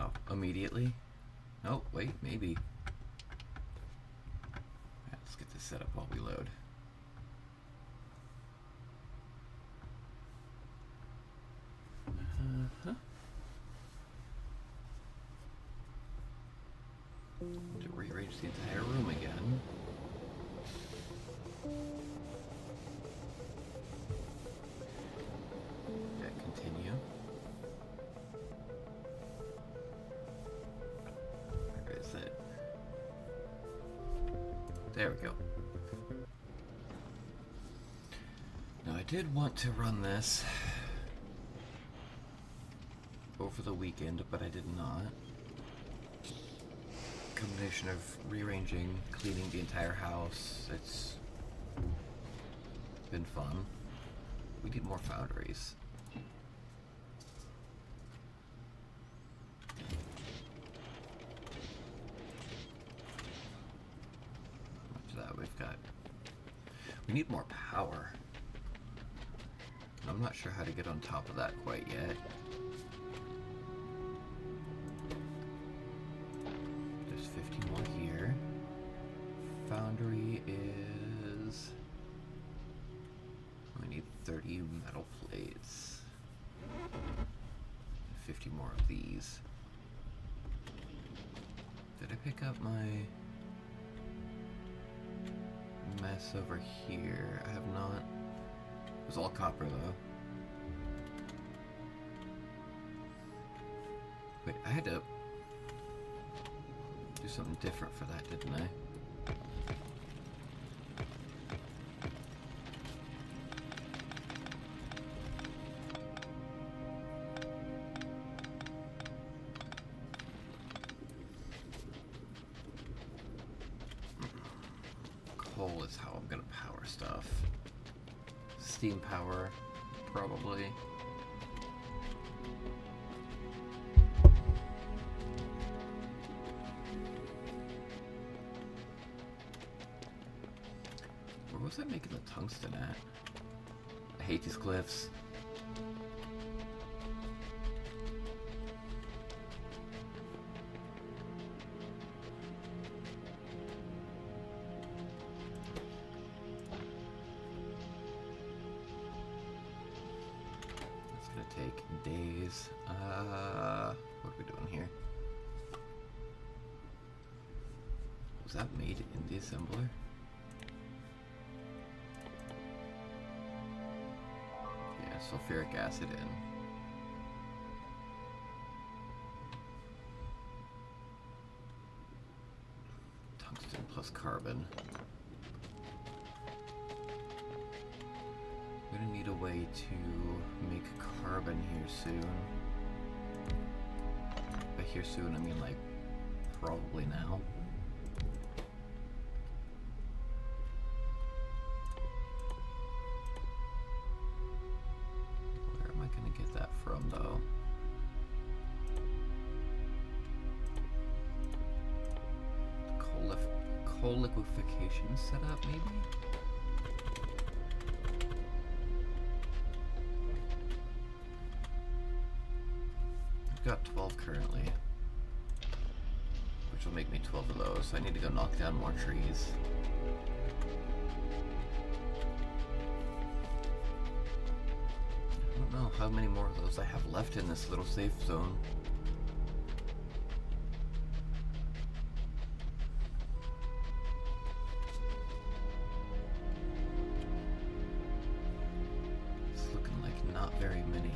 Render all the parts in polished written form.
Wow, immediately? Oh, wait, maybe. Right, let's get this set up while we load. Uh-huh. To rearrange the entire room again. Yeah, continue. Where is it? There we go. Now I did want to run this over the weekend, but I did not. Combination of rearranging, cleaning the entire house. It's been fun. We need more foundries. Much of that we've got. We need more power. I'm not sure how to get on top of that quite yet. There's 50 more here. Foundry is... we need 30 metal plates. 50 more of these. Did I pick up my mess over here? I have not. It was all copper though. Wait, I had to do something different for that, didn't I? Coal is how I'm gonna power stuff. Steam power, probably. Where was I making the tungsten at? I hate these glyphs. Take days. What are we doing here? Was that made in the assembler? Yeah, sulfuric acid in. Tungsten plus carbon. I'm gonna need a way to make carbon here soon. By here soon, I mean like probably now. Where am I gonna get that from though? Coal liquefaction setup maybe? Got 12 currently, which will make me 12 of those, so I need to go knock down more trees. I don't know how many more of those I have left in this little safe zone. It's looking like not very many.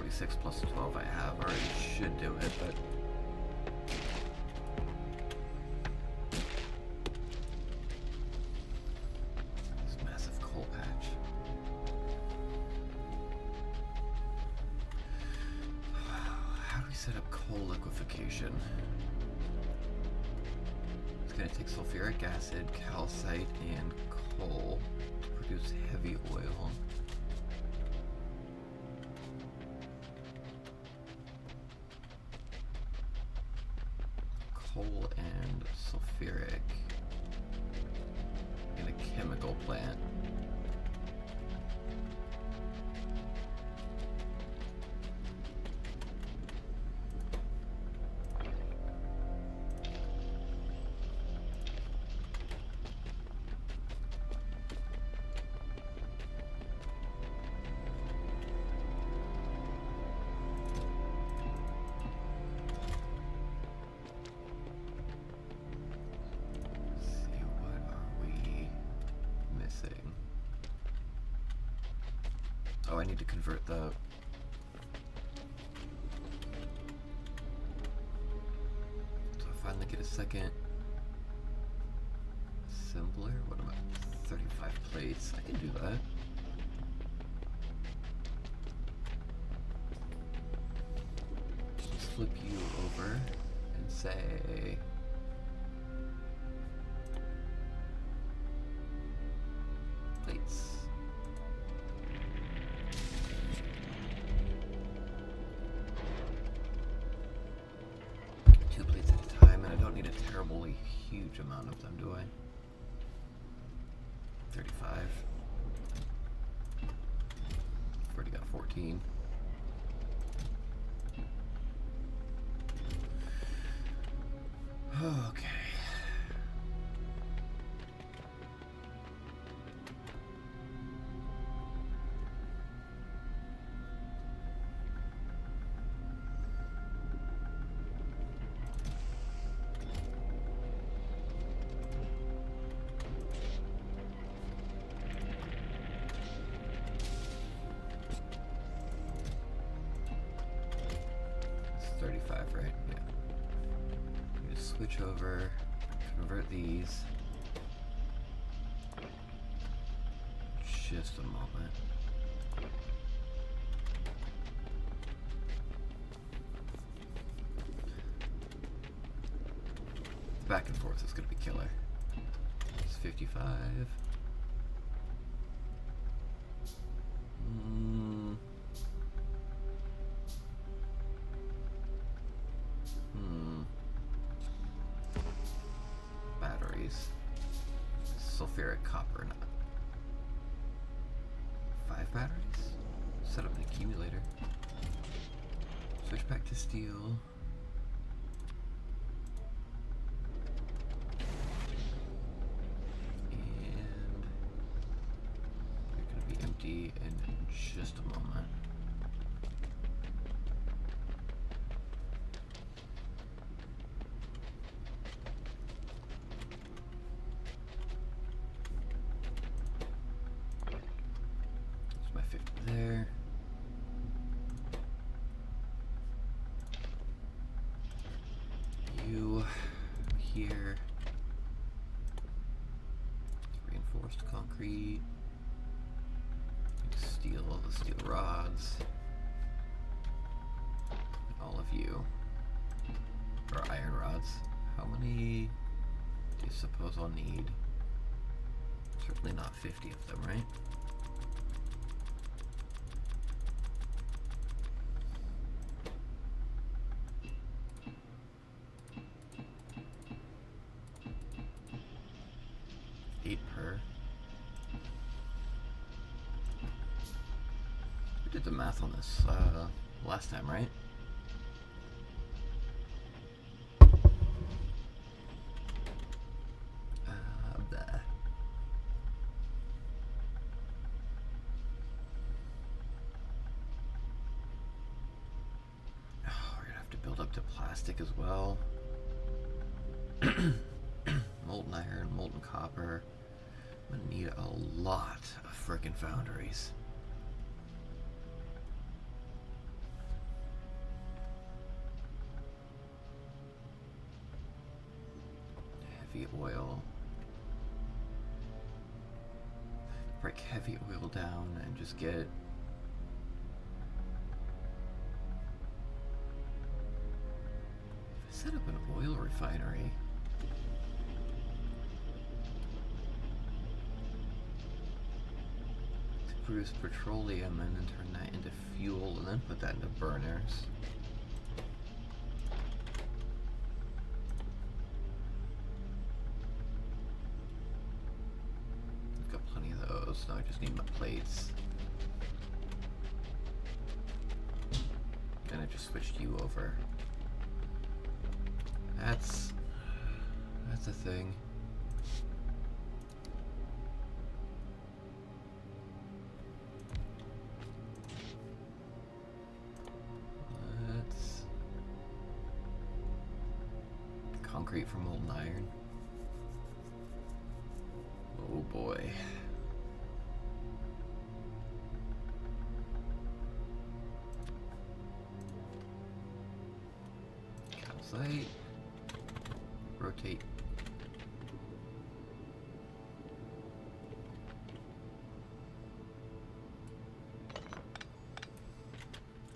46 plus 12 I have already should do it, but this massive coal patch. How do we set up coal liquefaction? It's going to take sulfuric acid, calcite, and coal to produce heavy oil. Coal and sulfuric in a chemical plant. Oh, I need to convert the... So I finally get a second assembler? What am I? 35 plates. I can do that. Just flip you over and say... plates. Terribly huge amount of them, do I? 35. Already got 14. Okay. Right? Yeah. Just switch over, convert these. Just a moment. The back and forth is going to be killer. It's 55. Batteries. Sulfuric copper. 5 batteries? Set up an accumulator. Switch back to steel. And you're going to be empty in just a moment. There. You here. Reinforced concrete. Steel, the steel rods. And all of you. Or iron rods. How many do you suppose I'll need? Certainly not 50 of them, right? The math on this last time, right? Oh, we're gonna have to build up to plastic as well. Molten iron, molten copper. I'm gonna need a lot of frickin' foundries. oil. Break heavy oil down and just get set up an oil refinery. To produce petroleum and then turn that into fuel and then put that into burners. I've got plenty of those, now I just need my plates. And I just switched you over. That's a thing. Let's concrete from molten iron. Oh boy. Calcite. Rotate.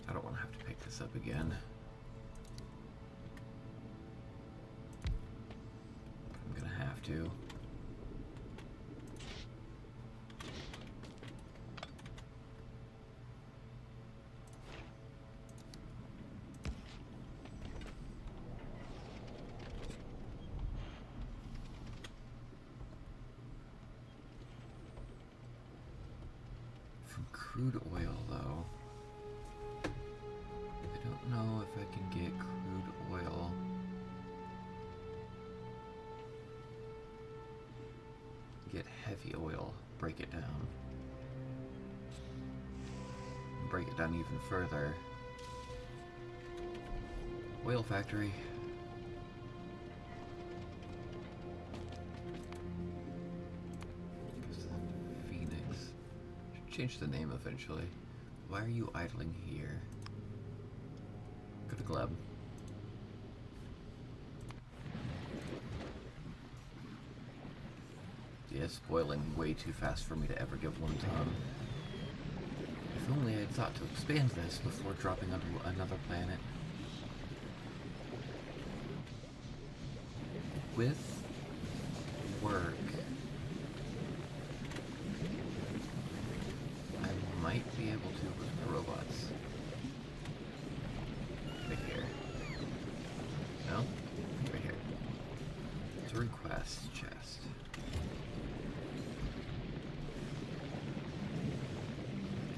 I don't want to have to pick this up again. I'm gonna have to. Crude oil, though. I don't know if I can get crude oil. Get heavy oil, break it down. Break it down even further. Oil factory. Change the name eventually. Why are you idling here? Go to Gleb. Yeah, it's boiling way too fast for me to ever get 1 ton. If only I had thought to expand this before dropping onto another planet. With work, might be able to with the robots. Right here. No? Right here. It's a request chest.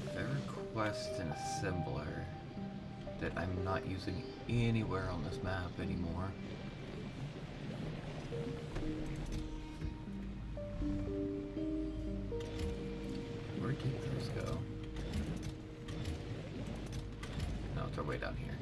If I request an assembler that I'm not using anywhere on this map anymore, where did those go? No, it's our way down here.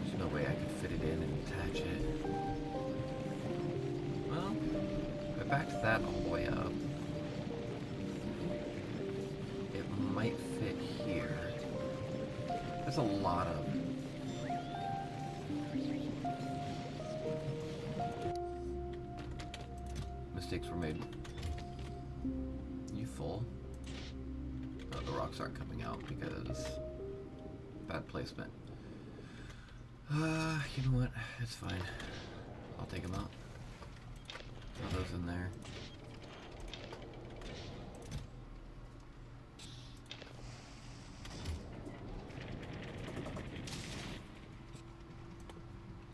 There's no way I could fit it in and attach it. Well, if I backed that all the way up, it might fit here. There's a lot of mistakes were made. You full? Oh, the rocks aren't coming out because bad placement. You know what? It's fine. I'll take them out. Throw those in there.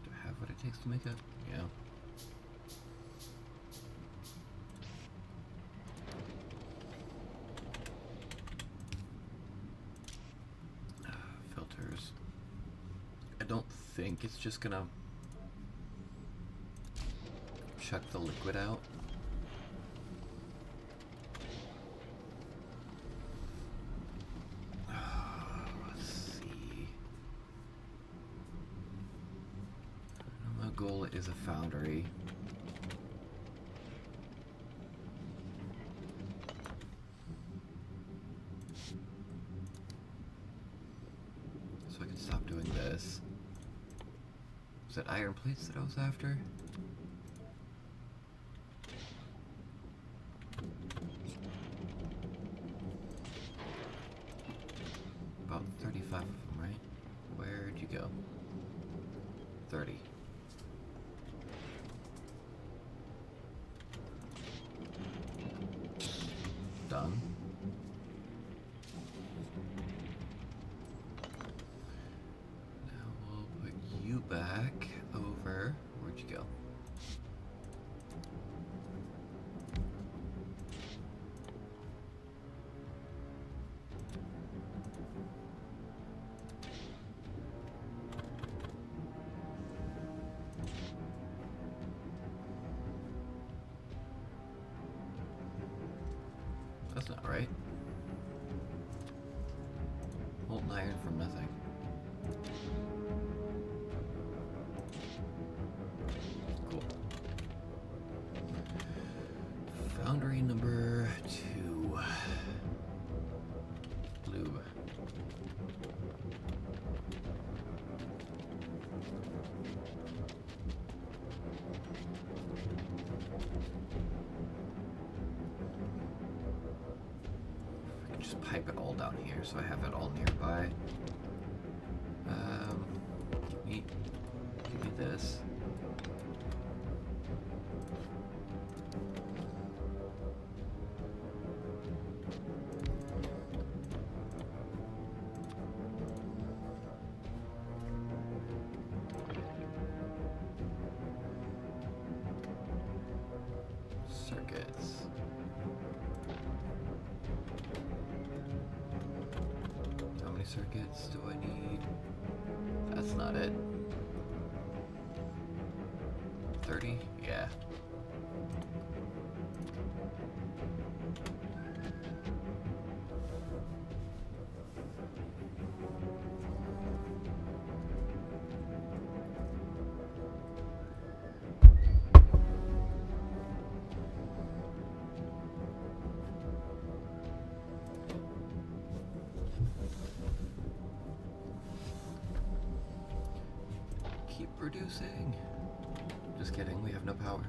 Do I have what it takes to make it? Yeah. Filters. I don't think it's just gonna chuck the liquid out. Let's see. My goal is a foundry. so I can stop doing this. Was it iron plates that I was after? About 35 of them, right? Where'd you go? 30. Done. Now we'll put you back over. Where'd you go? That's not right. Molten iron from nothing. Cool. Foundry number 2. Lube. I can just pipe it all down here so I have it all nearby. Give me this. Circuits. How many circuits do I need? That's not it. 30? Yeah. Keep producing. Just kidding, we have no power.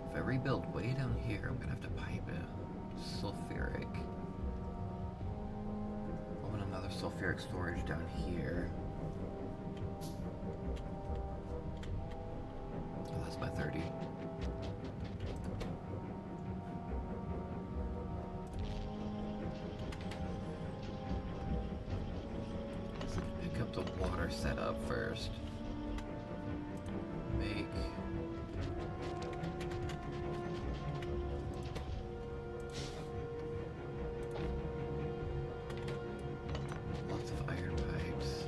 If I rebuild way down here, I'm gonna have to pipe it. Sulfuric. I want another sulfuric storage down here. Oh, that's my 30. Pick up the water setup first. Make lots of iron pipes.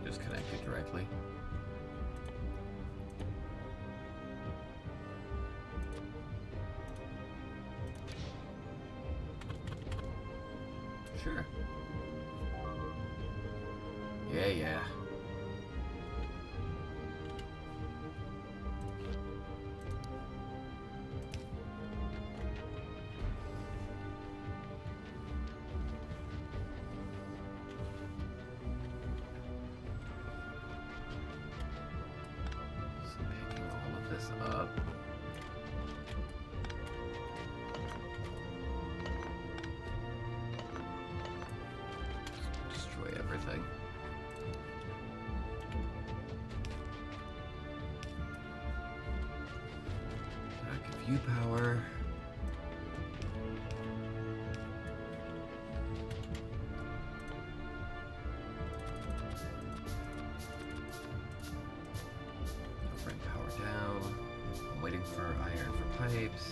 Just connect it directly. Sure. Yeah. So picking all of this up. Destroy everything. Give you power. Bring power down. I'm waiting for iron for pipes.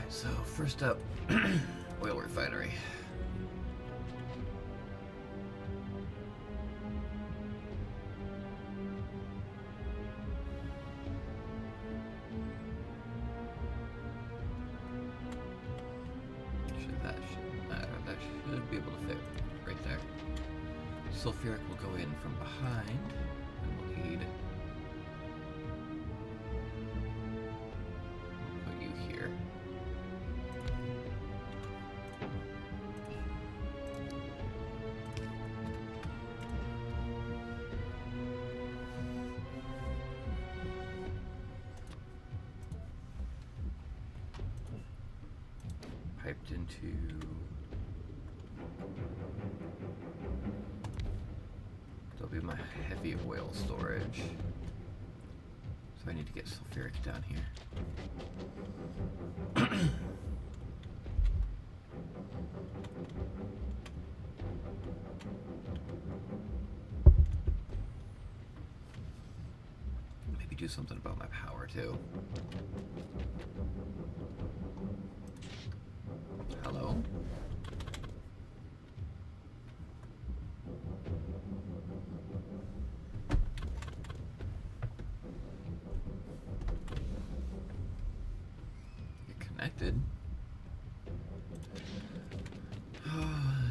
So first up, oil refinery. That shouldn't matter. That should be able to fit right there. Sulfuric will go in from behind, and we'll need. We'll put you here. Piped into. That'll be my heavy oil storage. So I need to get sulfuric down here. Maybe do something about my power too. Hello? You're connected.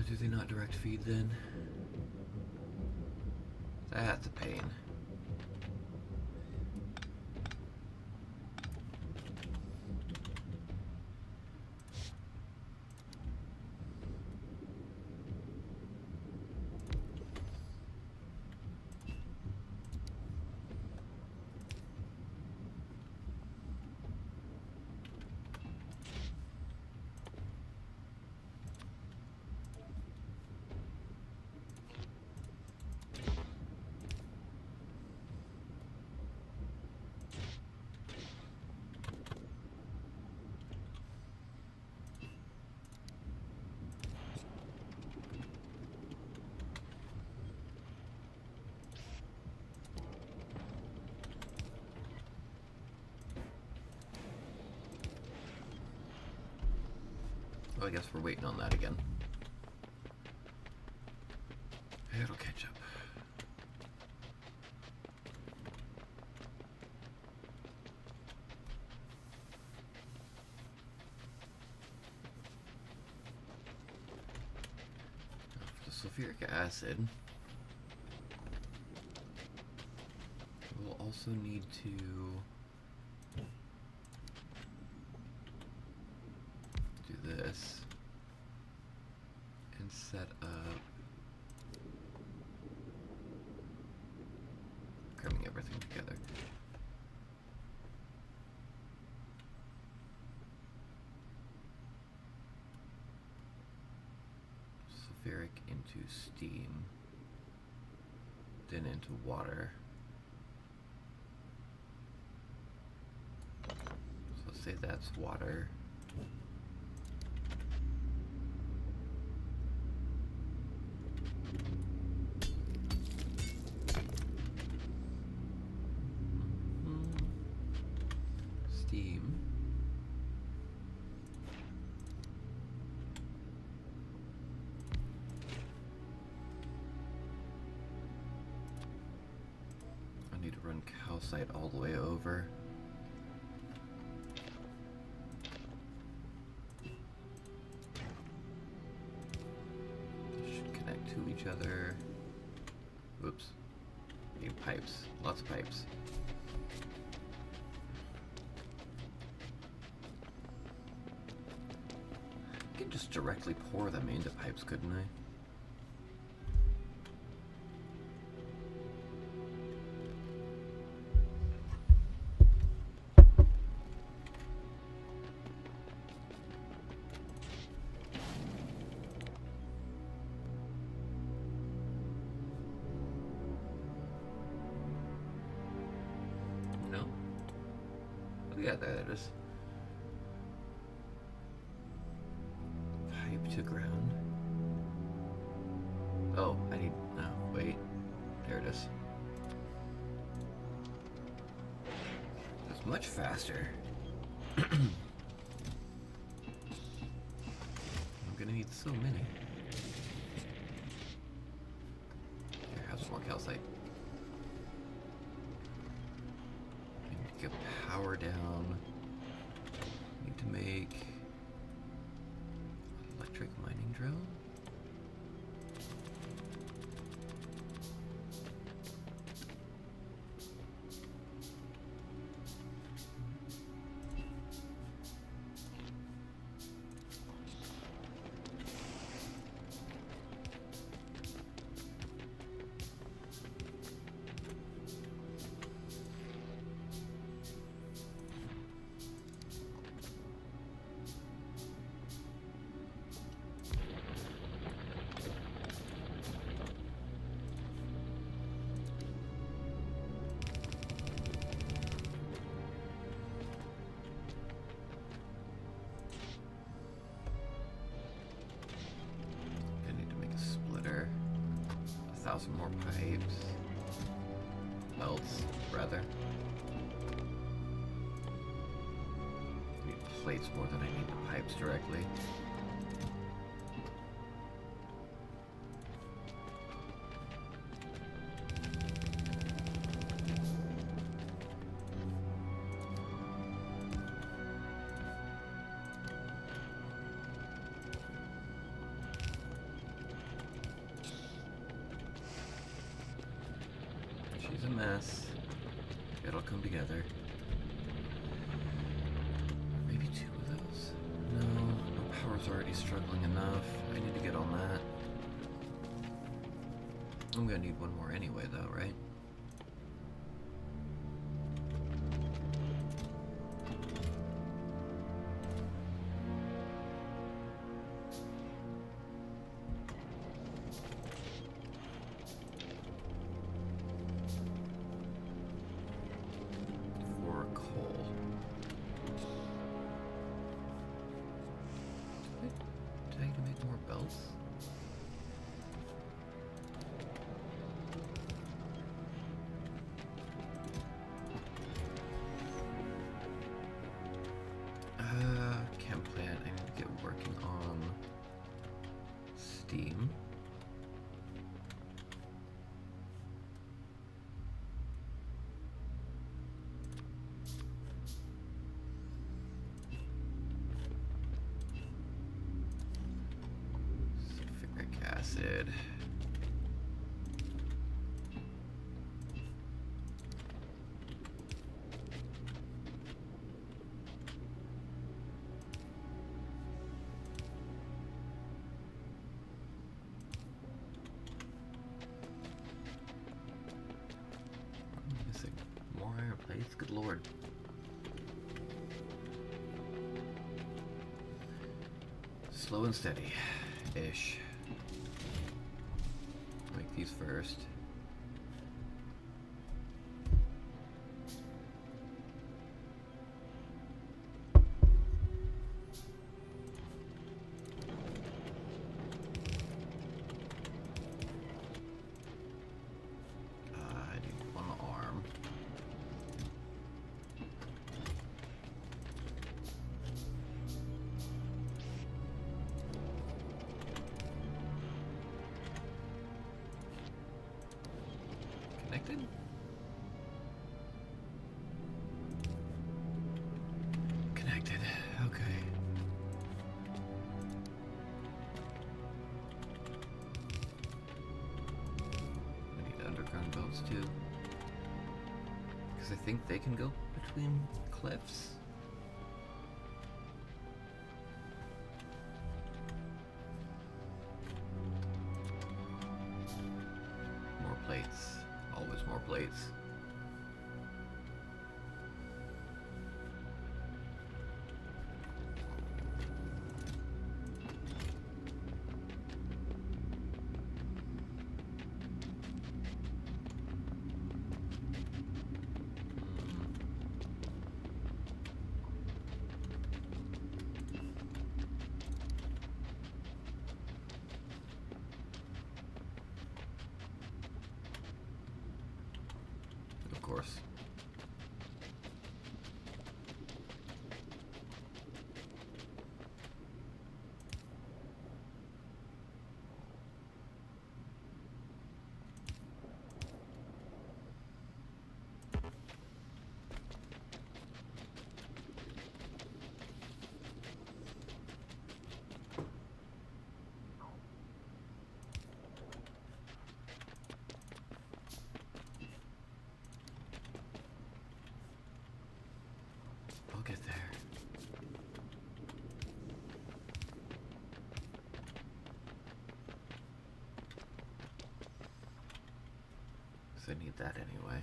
Do they not direct feed then? That's a pain. I guess we're waiting on that again. It'll catch up. For the sulfuric acid, we'll also need to do this and set up cramming everything together. Sulfuric into steam, then into water. So let's say that's water. Steam. I need to run calcite all the way over. Should connect to each other. Whoops. Need pipes. Lots of pipes. I could just directly pour them into pipes, couldn't I? No? Oh yeah, there it is. Pipe to ground. Oh, I need. No, wait. There it is. It's much faster. need so many. Here, have some more calcite. I need to get power down. Need to make electric mining drill. Some more pipes. Belts, rather. I need plates more than I need the pipes directly. She's a mess. It'll come together. Maybe two of those? No, my power's already struggling enough. I need to get on that. I'm gonna need one more anyway, though, right? Steam. Sulfuric acid. Good lord. Slow and steady-ish. Make these first. Connected? Connected. Okay. I need underground belts too. Because I think they can go between cliffs. More plates. Always more plates. Of course. get there. Because I need that anyway.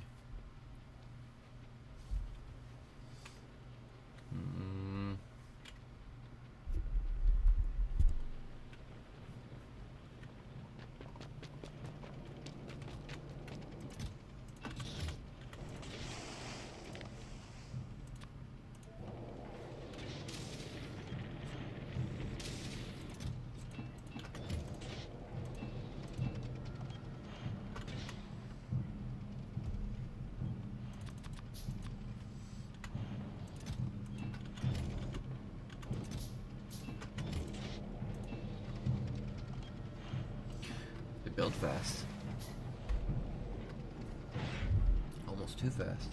Build fast. Almost too fast.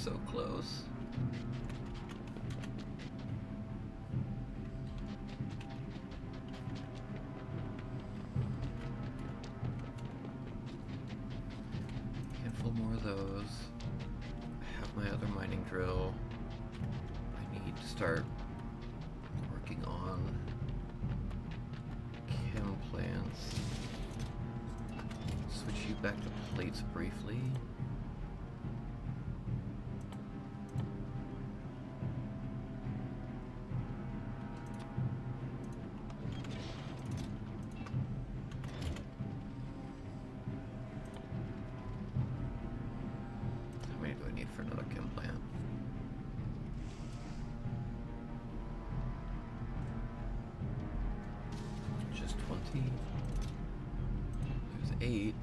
So close. Handful more of those. I have my other mining drill. I need to start working on chem plants. Switch you back to plates briefly. For another chem plant. Just 20. There's 8.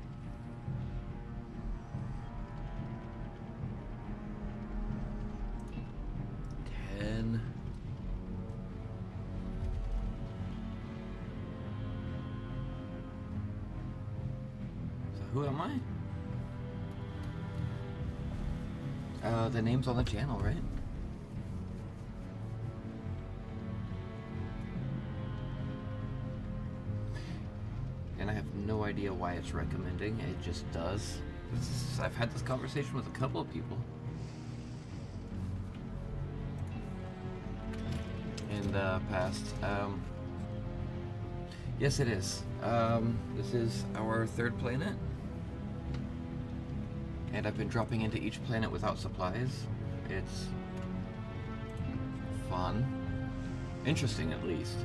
So who am I? The name's on the channel, right? And I have no idea why it's recommending. It just does. I've had this conversation with a couple of people. In the past. Yes, it is. This is our third planet. And I've been dropping into each planet without supplies. It's fun. Interesting, at least.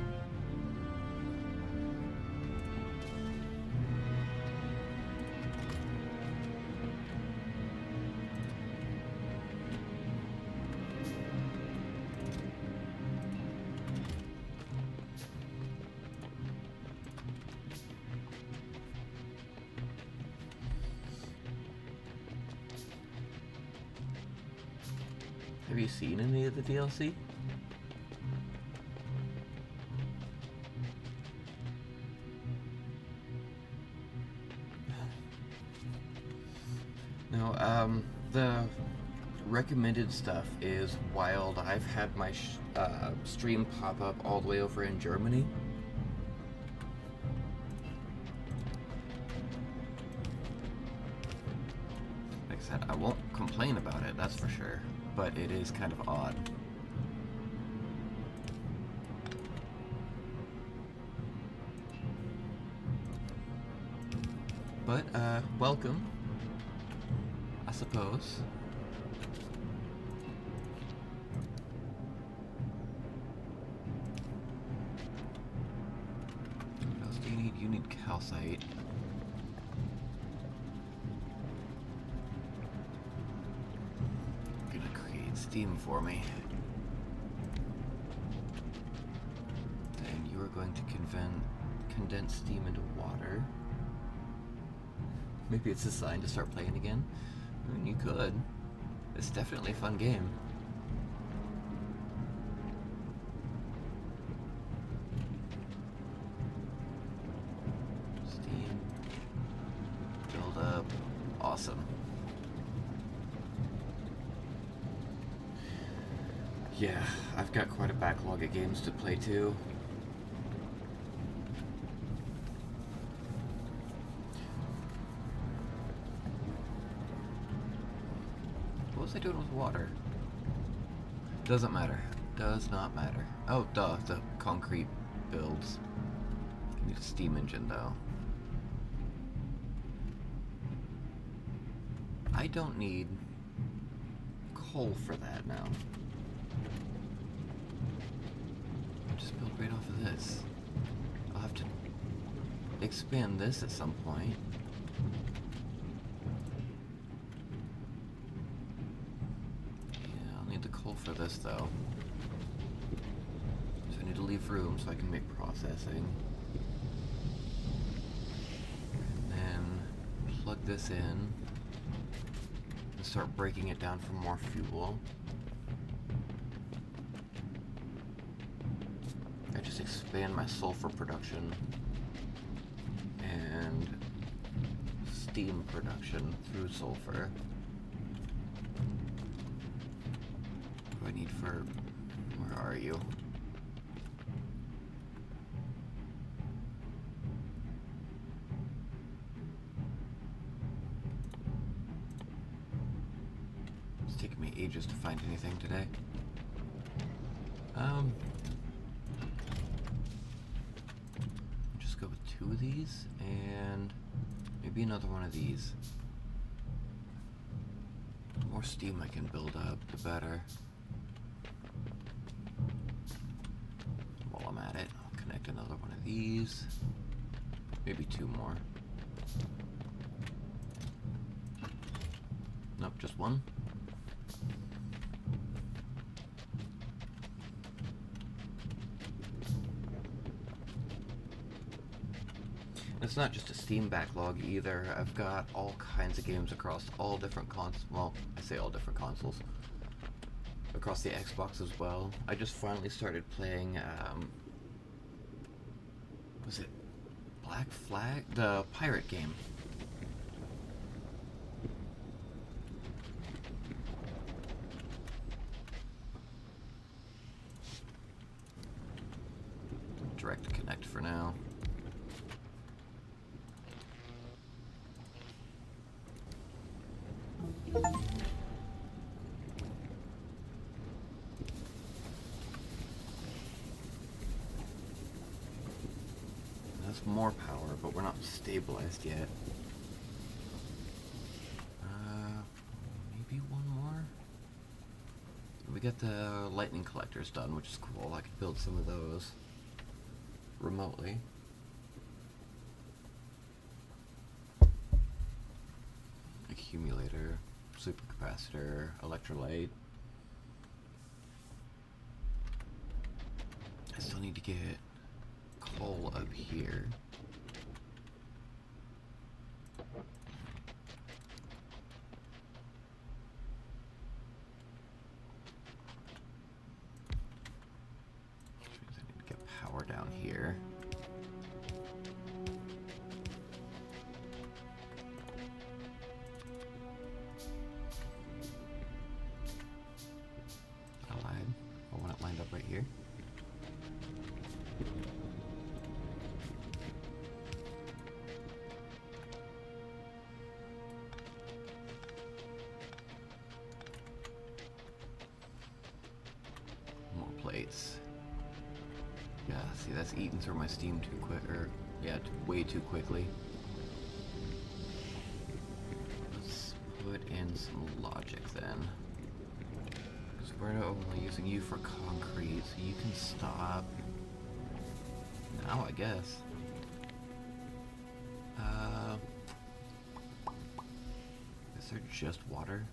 Have you seen any of the DLC? No, the recommended stuff is wild. I've had my stream pop up all the way over in Germany. Like I said, I won't complain about it, that's for sure. But it is kind of odd. But, welcome, I suppose. What else do you need? You need calcite. steam for me. Then you are going to condense steam into water. Maybe it's a sign to start playing again. I mean, you could. It's definitely a fun game. Steam. Build up. Awesome. Yeah, I've got quite a backlog of games to play too. What was I doing with water? Doesn't matter. Does not matter. Oh, duh, the concrete builds. I need a steam engine though. I don't need coal for that now. Just build right off of this. I'll have to expand this at some point. Yeah, I'll need the coal for this though. So I need to leave room so I can make processing. And then plug this in and start breaking it down for more fuel. I just expand my sulfur production and steam production through sulfur. What do I need for... where are you? It's taken me ages to find anything today. Just go with 2 of these and maybe another one of these. The more steam I can build up, the better. While I'm at it, I'll connect another one of these. Maybe 2 more. Nope, just 1. It's not just a Steam backlog either. I've got all kinds of games across all different consoles. Well, I say all different consoles. Across the Xbox as well. I just finally started playing, was it Black Flag? The pirate game. Direct connect for now. That's more power, but we're not stabilized yet. Maybe 1 more? We got the lightning collectors done, which is cool. I could build some of those remotely. Accumulator, supercapacitor, electrolyte. I still need to get coal up here. Which means I need to get power down here. I lied. I want it lined up right here. Plates. Yeah, see, that's eating through my steam too quick, or yeah, way too quickly. Let's put in some logic then, because we're only using you for concrete, so you can stop now, I guess. Is there just water?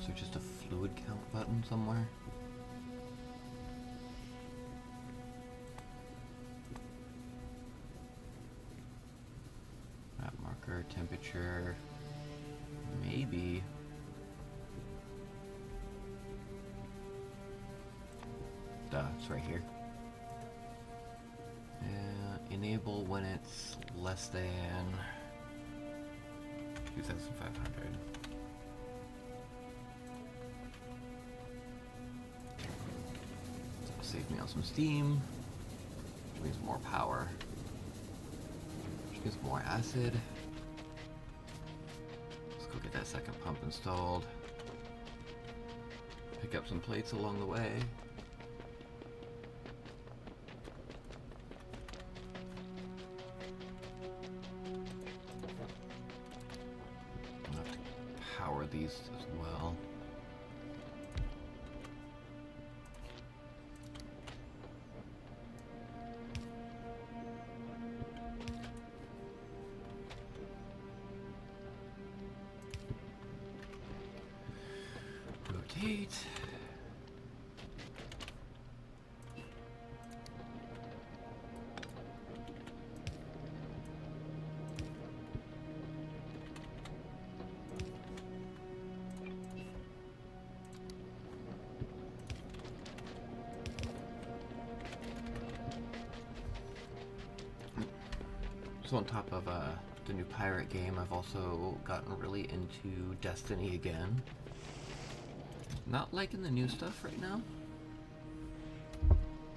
there just a fluid count button somewhere? Map marker, temperature, maybe. Duh, it's right here. Enable when it's less than 2,500. So save me on some steam, which means more power, which means more acid. Let's go get that second pump installed. Pick up some plates along the way. These as well. Rotate. So on top of the new pirate game, I've also gotten really into Destiny again. Not liking the new stuff right now.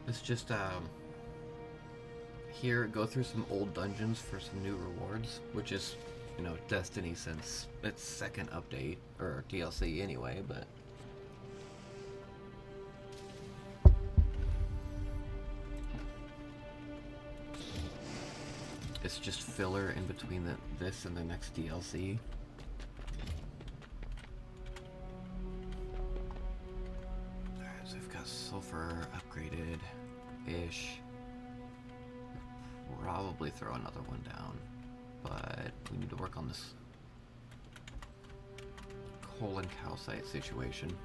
It's just here, go through some old dungeons for some new rewards, which is, you know, Destiny since its second update, or DLC anyway, but it's just filler in between this and the next DLC. Alright, so I've got sulfur upgraded-ish. Probably throw another one down, but we need to work on this coal and calcite situation.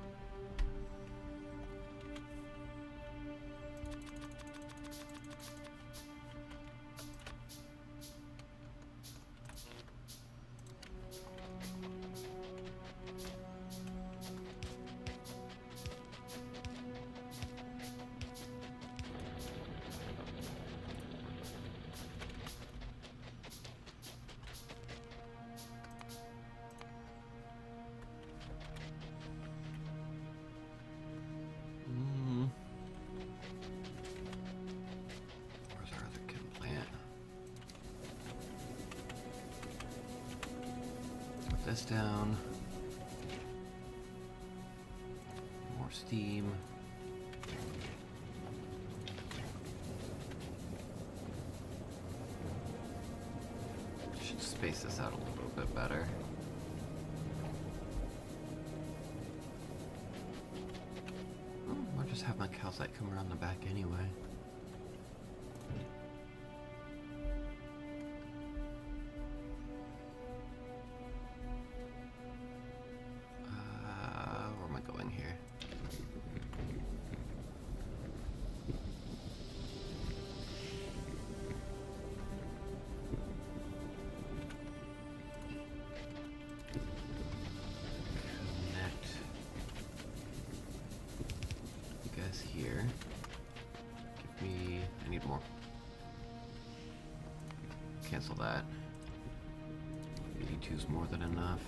This down. More steam. Should space this out a little bit better. Oh, I'll just have my calcite come around the back anyway. Here. Give me... I need more. Cancel that. 82's more than enough.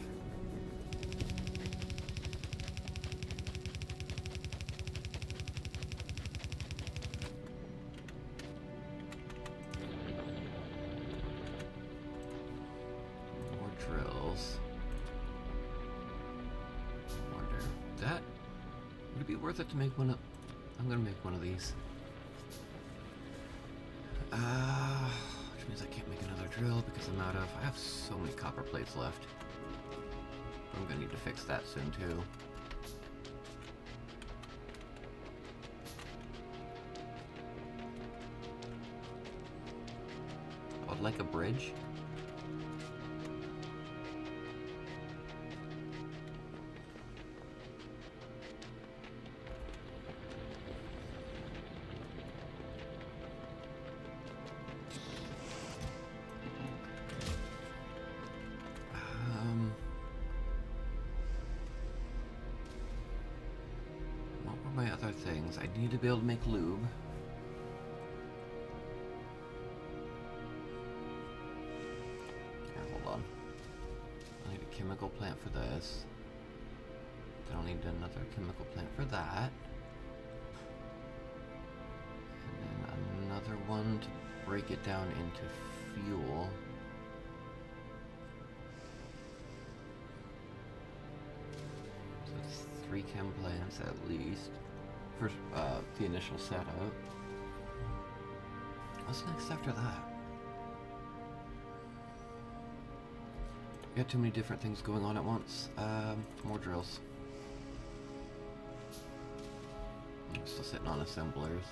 More drills. I wonder, would it be worth it to make one of... I'm gonna make one of these. Which means I can't make another drill because I'm out of... I have so many copper plates left. I'm gonna need to fix that soon too. I'd like a bridge. things. I need to be able to make lube. Here, hold on. I need a chemical plant for this. Then I'll need another chemical plant for that. And then another one to break it down into fuel. So it's 3 chem plants at least for the initial setup. What's next after that? Got too many different things going on at once. More drills. I'm still sitting on assemblers.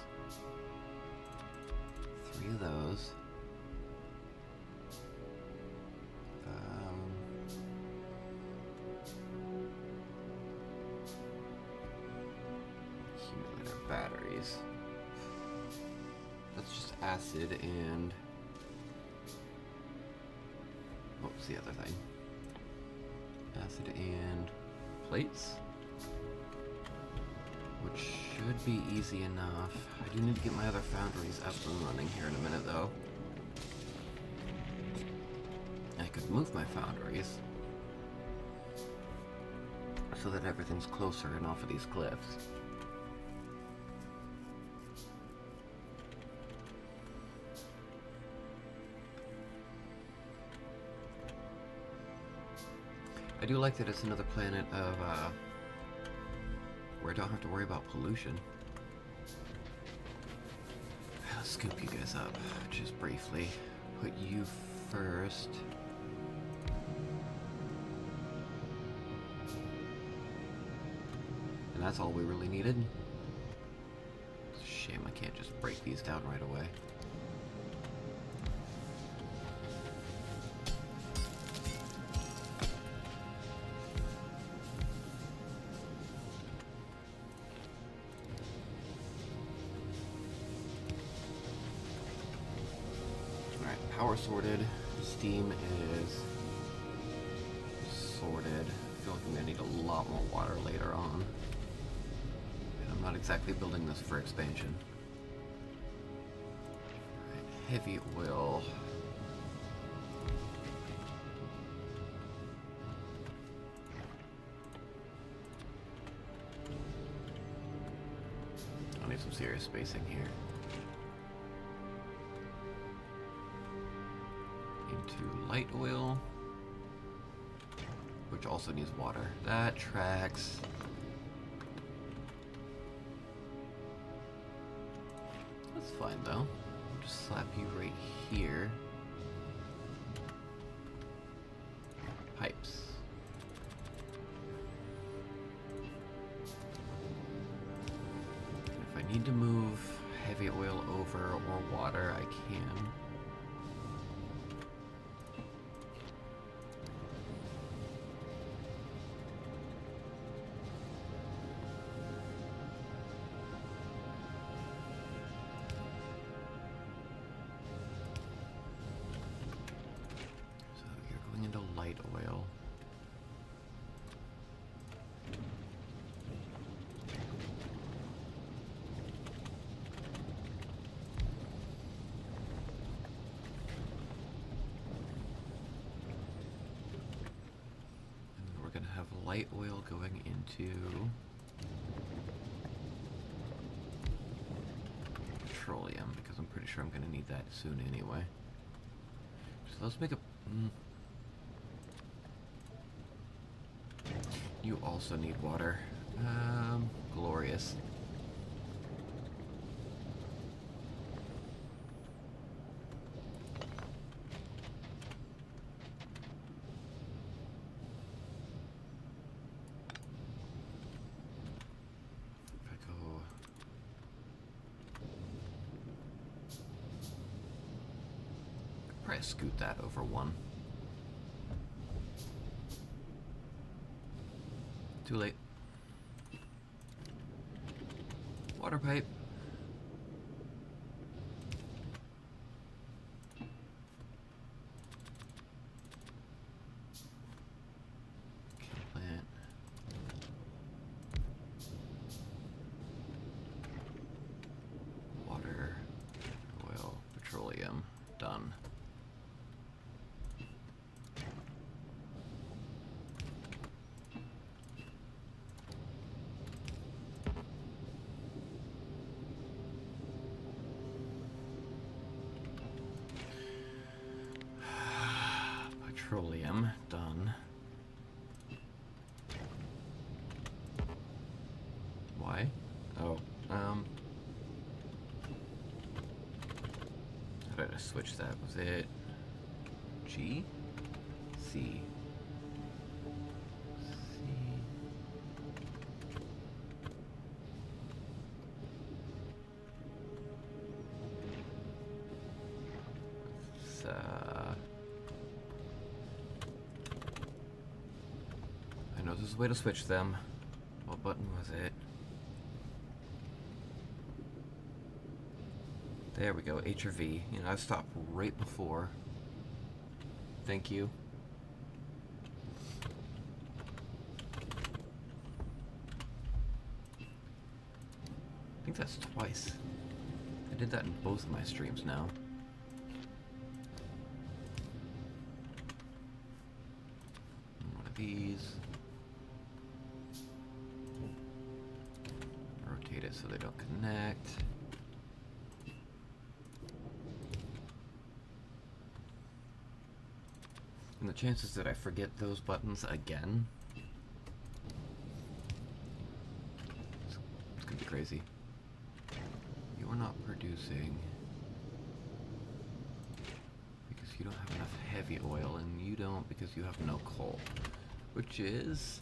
3 of those. Accumulator batteries. That's just acid and... what was the other thing? Acid and plates, which should be easy enough. I do need to get my other foundries up and running here in a minute though. I could move my foundries so that everything's closer and off of these cliffs. I do like that it's another planet of, where I don't have to worry about pollution. I'll scoop you guys up, just briefly. Put you first. And that's all we really needed. It's a shame I can't just break these down right away. Power sorted, steam is sorted. I feel like I'm gonna need a lot more water later on. And I'm not exactly building this for expansion. Right, heavy oil. I need some serious spacing here. Into light oil, which also needs water. That tracks. That's fine though. I'll just slap you right here. Pipes. If I need to move heavy oil over or water, I can. Light oil. And we're going to have light oil going into petroleum because I'm pretty sure I'm going to need that soon anyway. So let's make a... You also need water. Glorious. If I go... I'd probably scoot that over one. Too late. Water pipe. Chem plant. petroleum. Done. Why? Oh, how did I switch that? Was it G? C? C? It's, I know there's a way to switch them. What button was it? There we go, H or V. You know, I stopped right before. Thank you. I think that's twice. I did that in both of my streams now. And one of these. Rotate it so they don't connect. And the chances that I forget those buttons again, it's gonna be crazy. You are not producing because you don't have enough heavy oil, and you don't because you have no coal, which is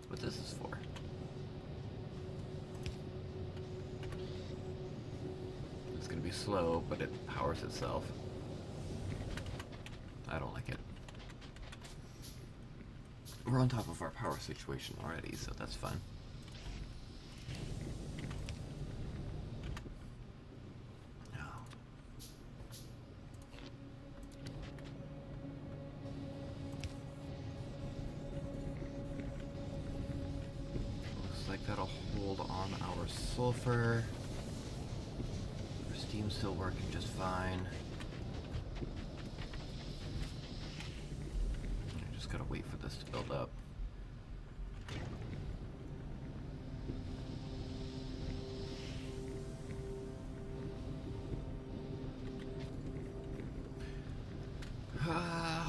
what this is for. It's gonna be slow, but it powers itself. I don't like it. We're on top of our power situation already, so that's fine. No. Looks like that'll hold on our sulfur. Our steam's still working just fine. Gotta wait for this to build up.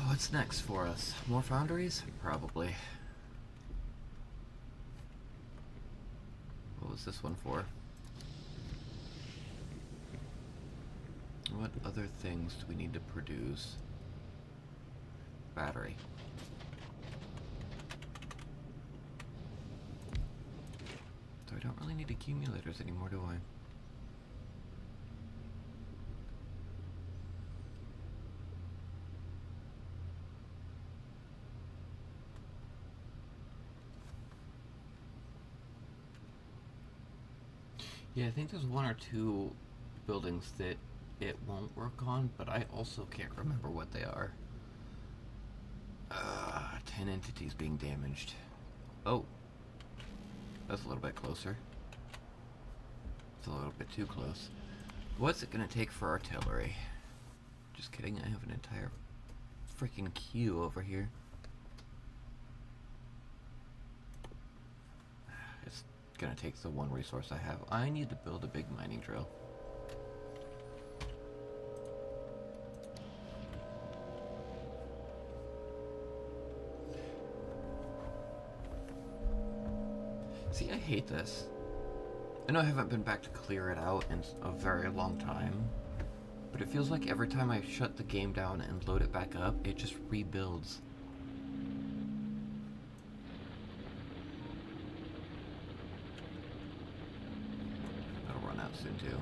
What's next for us? More foundries? Probably. What was this one for? What other things do we need to produce? Battery. So I don't really need accumulators anymore, do I? Yeah, I think there's one or two buildings that it won't work on, but I also can't remember what they are. 10 entities being damaged. Oh. That's a little bit closer. It's a little bit too close. What's it gonna take for artillery? Just kidding, I have an entire freaking queue over here. It's gonna take the one resource I have. I need to build a big mining drill. See, I hate this. I know I haven't been back to clear it out in a very long time, but it feels like every time I shut the game down and load it back up, it just rebuilds. That'll run out soon too.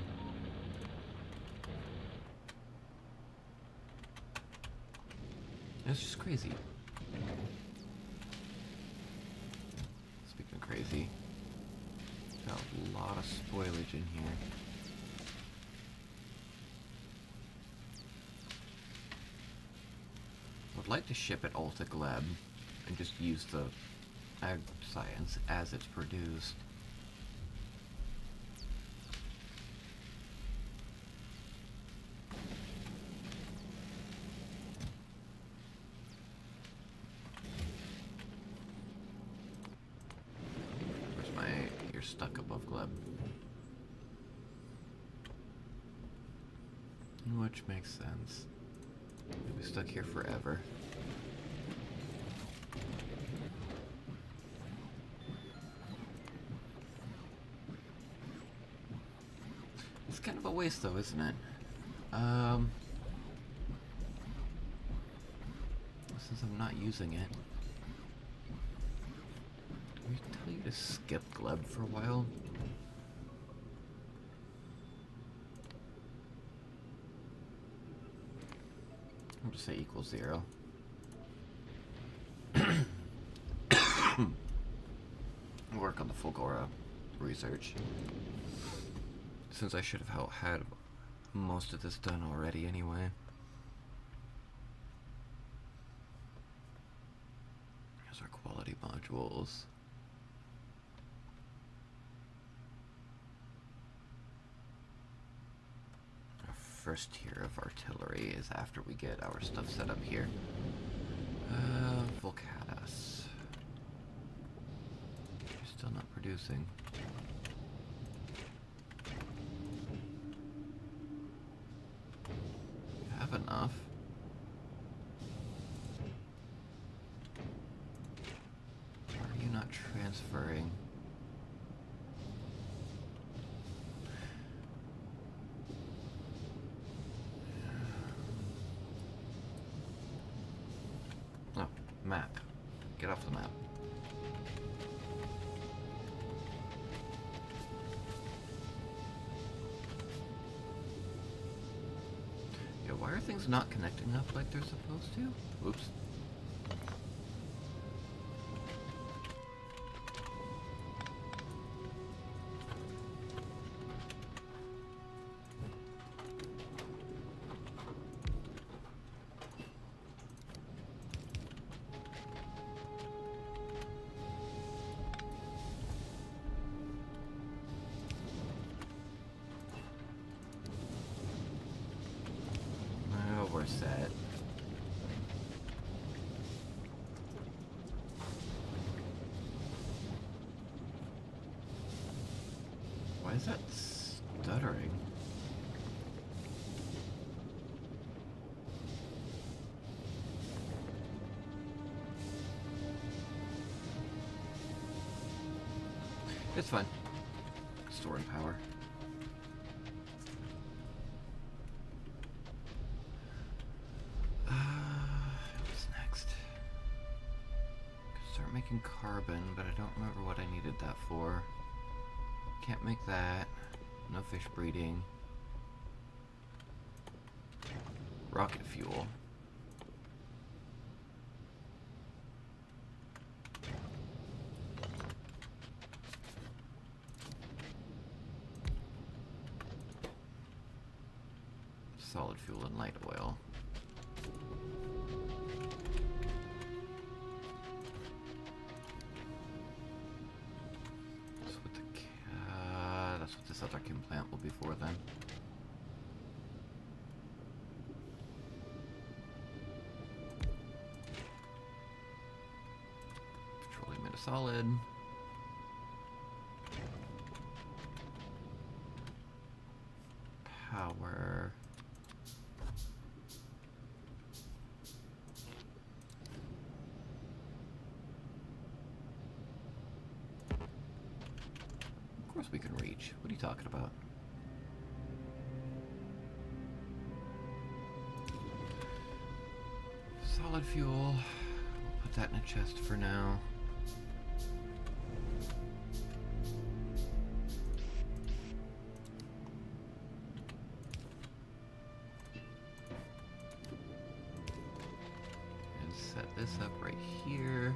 It's just crazy. Speaking of crazy, got a lot of spoilage in here. I'd like to ship it all to Gleb and just use the ag science as it's produced. Where's my... You're stuck above Gleb. Which makes sense. We'll be stuck here forever. It's kind of a waste though, isn't it? Since I'm not using it. Did we tell you to skip Gleb for a while? I'll just say equals 0. Work on the Fulgora research. Since I should have had most of this done already anyway. Here's our quality modules. Our first tier of artillery is after we get our stuff set up here. Vulcanus. You're still not producing. You have enough. Why are you not transferring? Oh, map. Get off the map. Yeah, why are things not connecting up like they're supposed to? Oops. We're set. Why is that stuttering? It's fine. Storing power. What's next? Could start making carbon, but I don't remember what I needed that for. Can't make that. No fish breeding. Rocket fuel. Solid fuel and light oil. That's what this other chem plant will be for then. Petroleum made a solid. Power. Of course we can reach. What are you talking about? Solid fuel. We'll put that in a chest for now. And set this up right here.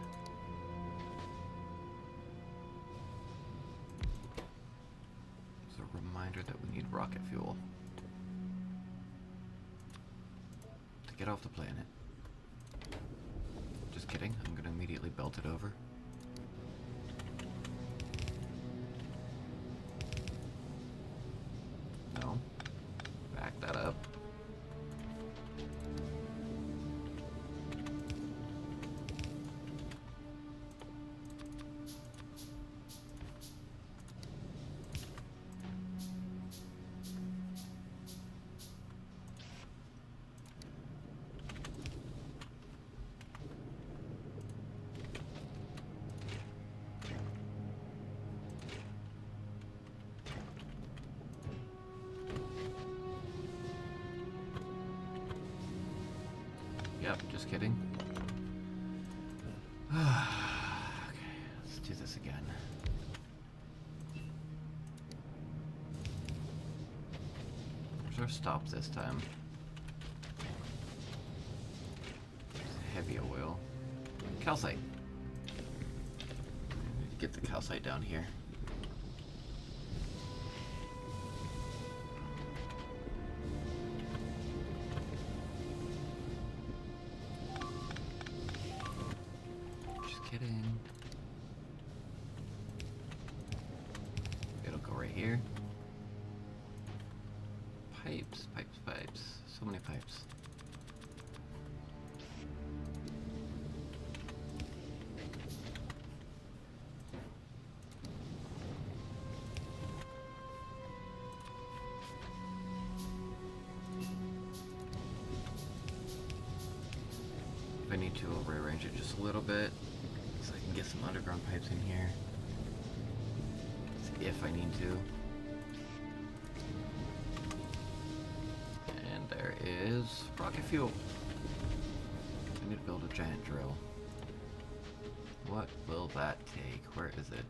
Reminder that we need rocket fuel to get off the planet. Just kidding, I'm gonna immediately belt it over. No. Back that up. just kidding. Okay, let's do this again. Where's our stop this time? Heavy oil. Calcite. Get the calcite down here. Just kidding. It'll go right here. Pipes, pipes, pipes. So many pipes. I need to rearrange it just a little bit so I can get some underground pipes in here. If I need to. And there is rocket fuel. I need to build a giant drill. What will that take? Where is it?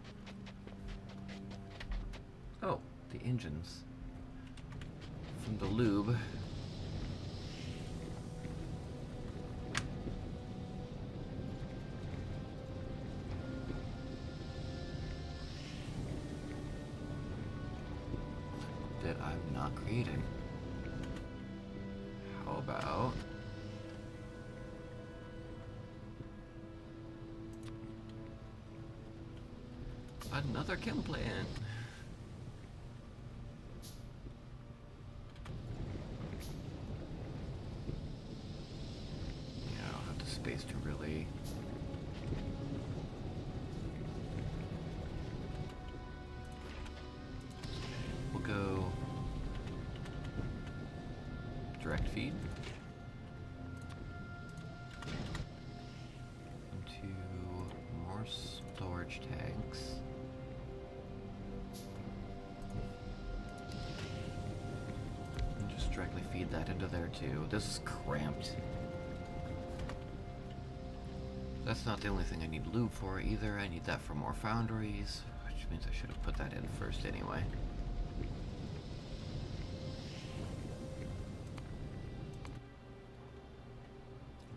Oh, the engines. From the lube. That I'm not creating. How about another chem plant? Yeah, I don't have the space to really. We'll go direct feed into more storage tanks. And just directly feed that into there too. This is cramped. That's not the only thing I need lube for either. I need that for more foundries, which means I should have put that in first anyway.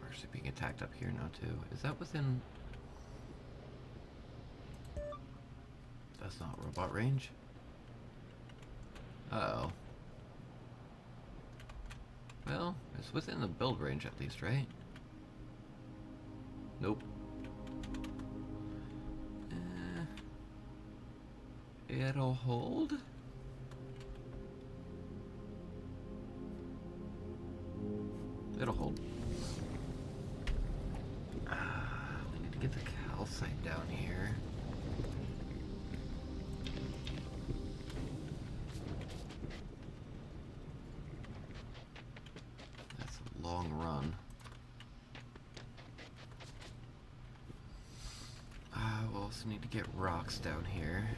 We're actually being attacked up here now too. Is that within... That's not robot range? Uh-oh. Well, it's within the build range at least, right? Nope. It'll hold? It'll hold. We need to get the calcite down here. That's a long run. We'll also need to get rocks down here.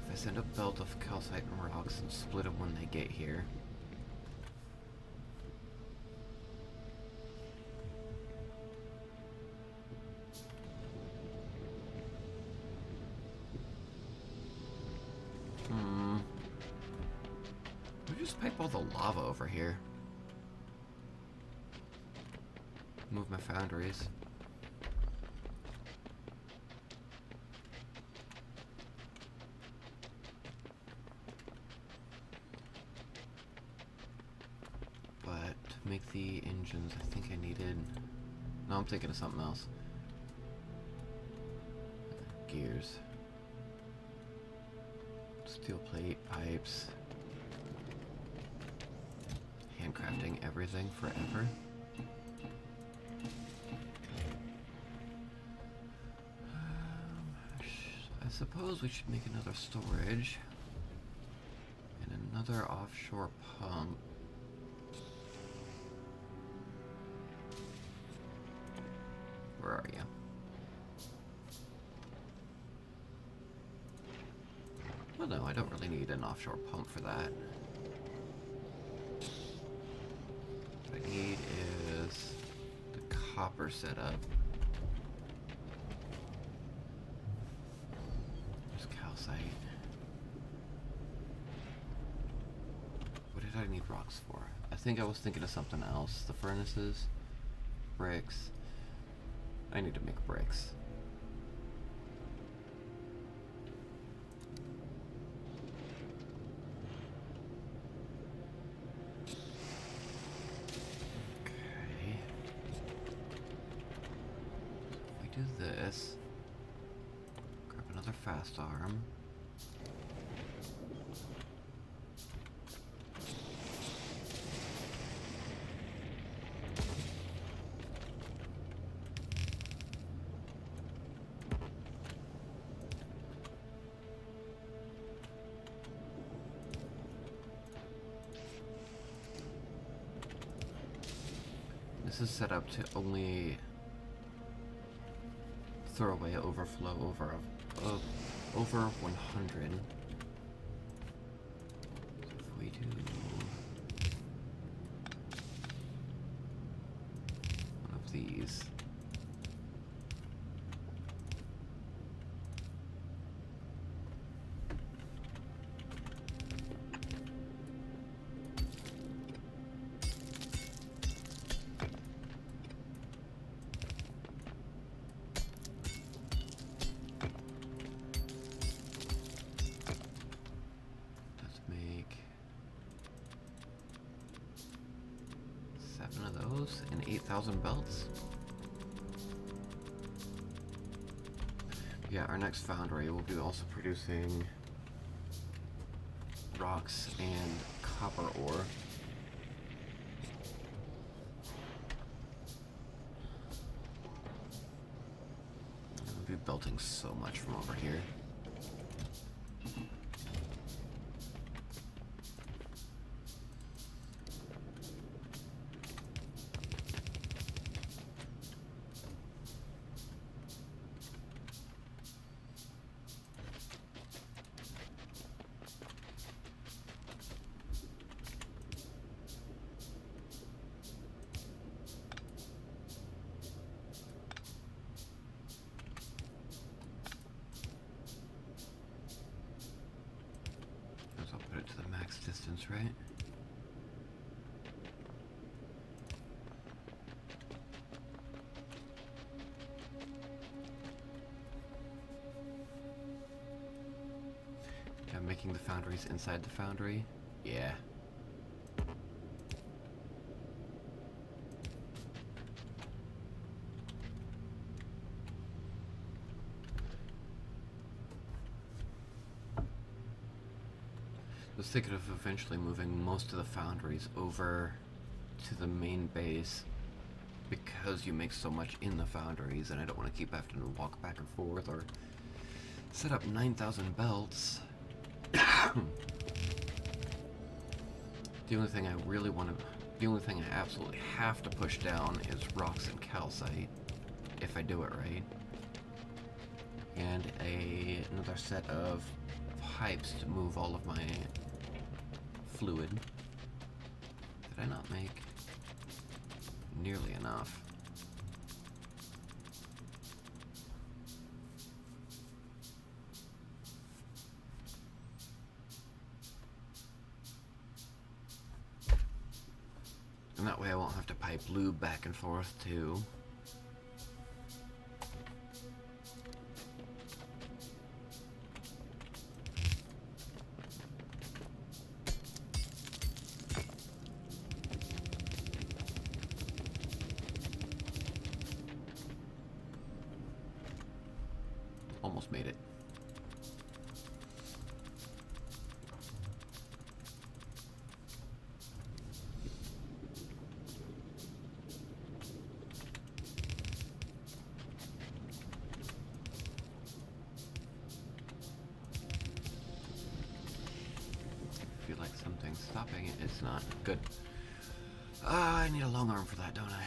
If I send a belt of calcite and rocks and split them when they get here. We just pipe all the lava over here. Move my foundries. Make the engines, I think I needed... No, I'm thinking of something else. Gears. Steel plate, pipes. Handcrafting everything forever. I suppose we should make another storage. And another offshore pump. Where are you? Well, no, I don't really need an offshore pump for that. What I need is the copper setup. There's calcite. What did I need rocks for? I think I was thinking of something else. The furnaces, bricks. I need to make bricks. Okay. If we do this, grab another fast arm. This is set up to only throw away overflow over 100. So if we do one of these. And 8,000 belts. Yeah, our next foundry will be also producing rocks and copper ore. We'll be belting so much from over here. I'll put it to the max distance, right? Yeah, making the foundries inside the foundry. Yeah. I was thinking of eventually moving most of the foundries over to the main base because you make so much in the foundries and I don't want to keep having to walk back and forth or set up 9,000 belts. The only thing I absolutely have to push down is rocks and calcite if I do it right. And another set of pipes to move all of my fluid. Did I not make nearly enough? And that way I won't have to pipe lube back and forth too. Almost made it. Feel like something's stopping it. It's not. Good. I need a long arm for that, don't I?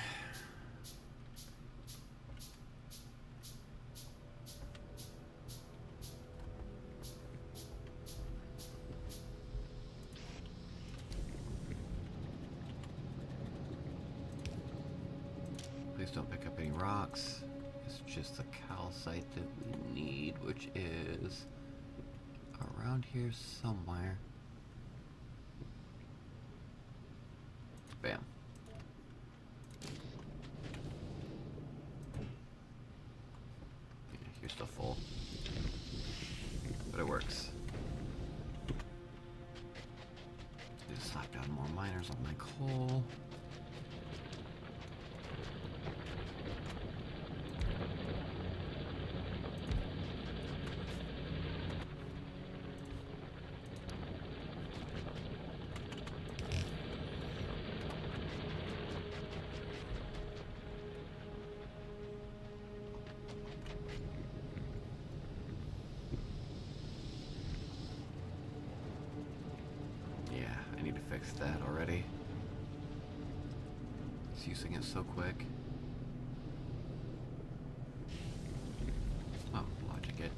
rocks. It's just the calcite that we need, which is around here somewhere. Bam. Yeah, you're still full. But it works. Just slap down more miners on my coal. Fix that already. It's using it so quick. Oh, logic it.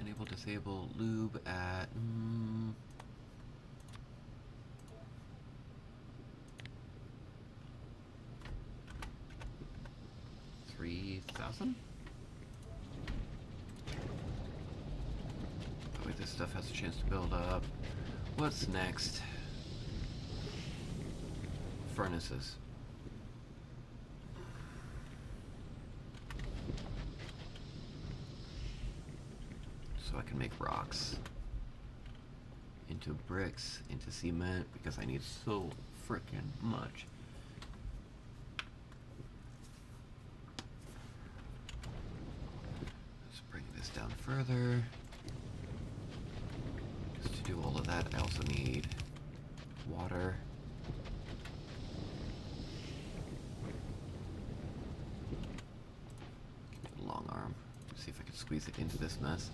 Enable, disable, lube at 3,000? This stuff has a chance to build up. What's next? Furnaces. So I can make rocks into bricks, into cement, because I need so frickin' much. Let's bring this down further. To do all of that, I also need water. Long arm. See if I can squeeze it into this mess.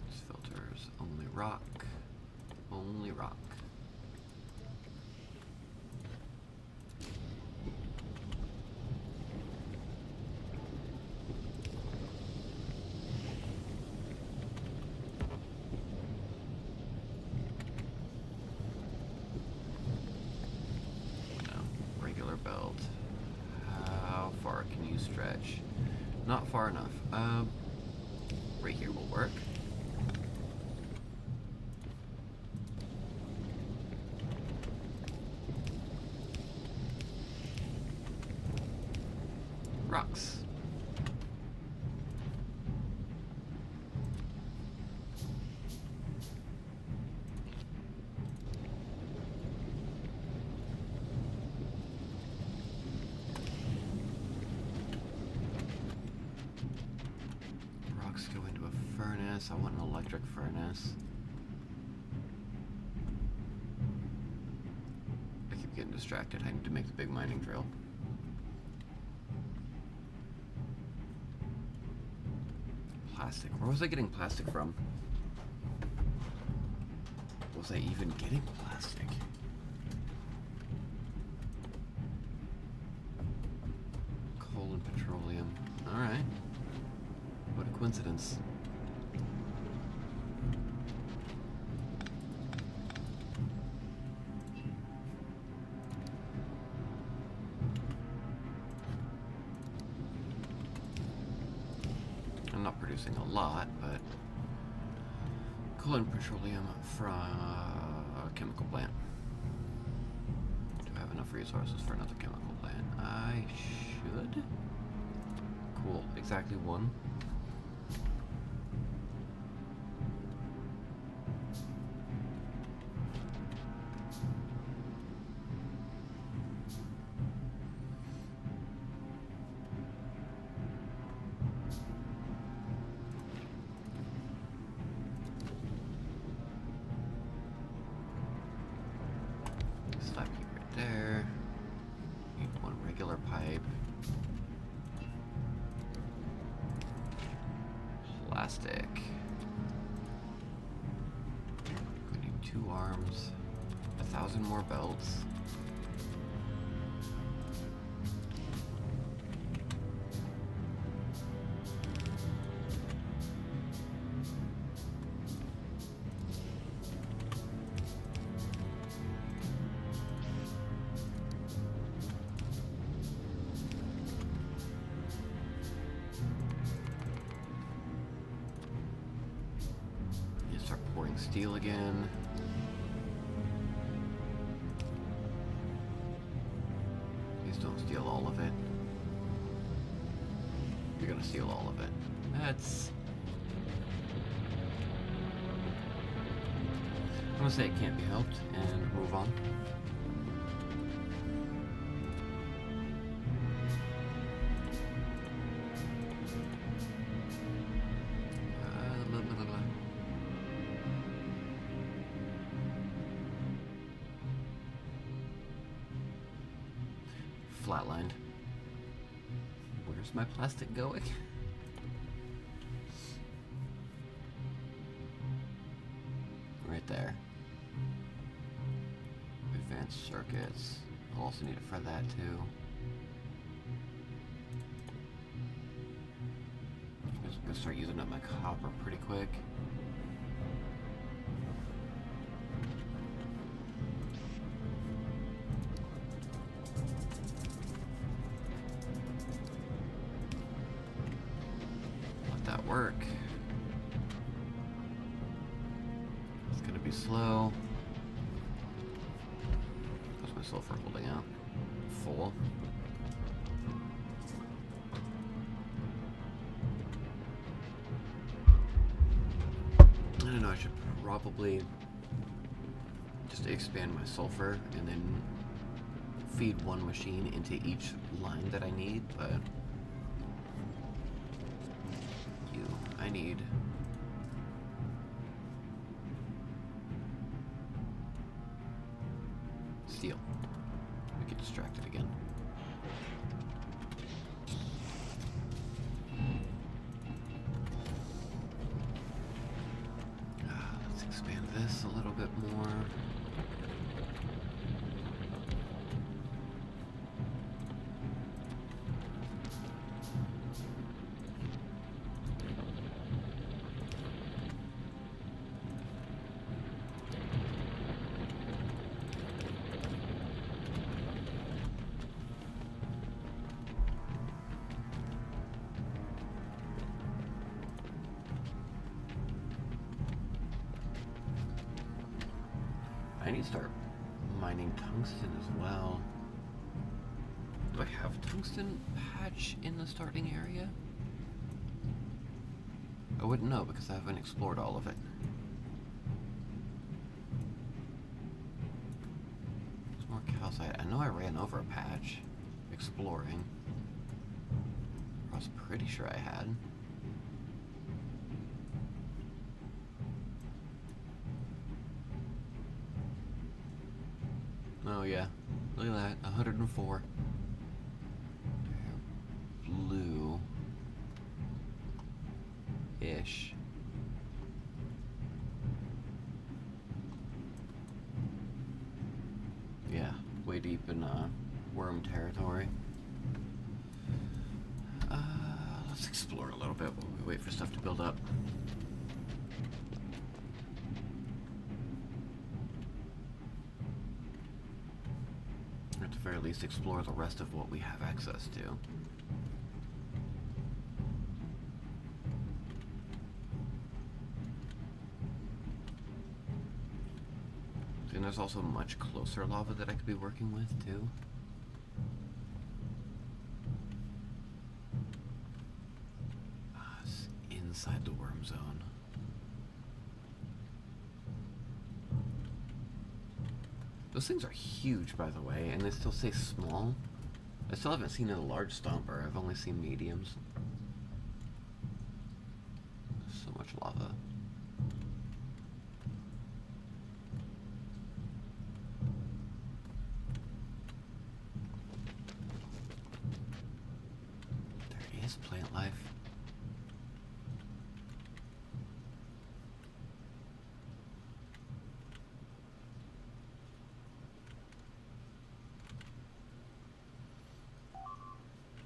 This filter's only rock. Only rock. Belt. How far can you stretch? Not far enough. Right here will work. Rocks. Go into a furnace. I want an electric furnace. I keep getting distracted. I need to make the big mining drill. Plastic. Where was I getting plastic from? Was I even getting plastic? Coal and petroleum. Alright. What a coincidence. I'm not producing a lot, but coal and petroleum from a chemical plant. Do I have enough resources for another chemical plant? I should. Cool. Exactly one. Slap you right there. Need one regular pipe. Plastic. We need 2 arms. 1,000 more belts. steel again. Please don't steal all of it. You're gonna steal all of it. That's... I'm gonna say it can't be helped and move on. Flatlined. Where's my plastic going? Right there. Advanced circuits. I'll also need it for that too. I'm just gonna start using up my copper pretty quick. Let that work. It's gonna be slow. How's my sulfur holding out? Full. I don't know, I should probably just expand my sulfur and then feed one machine into each line that I need, but I need steel. I get distracted again. Let's expand this a little bit more. I need to start mining tungsten as well. Do I have a tungsten patch in the starting area? I wouldn't know because I haven't explored all of it. There's more calcite. I know I ran over a patch exploring. I was pretty sure I had. Oh yeah, look at that, 104. Blue-ish. Yeah, way deep in worm territory. Let's explore a little bit while we wait for stuff to build up. At the very least, explore the rest of what we have access to. And there's also much closer lava that I could be working with, too. It's inside the worm zone. Those things are huge, by the way, and they still say small. I still haven't seen a large stomper. I've only seen mediums. So much lava. There is plant life.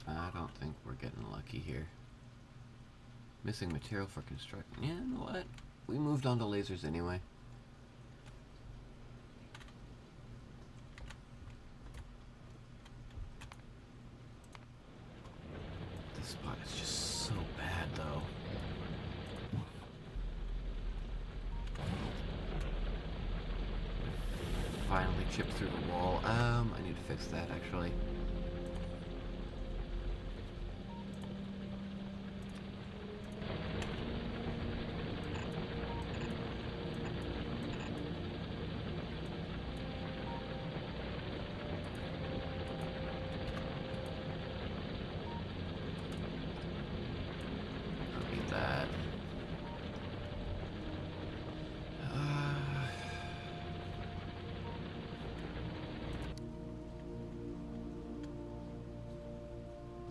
I don't think we're getting lucky here. Missing material for construction. Yeah, you know what? We moved on to lasers anyway. This spot is just so bad, though. chipped through the wall. I need to fix that actually. Don't need that.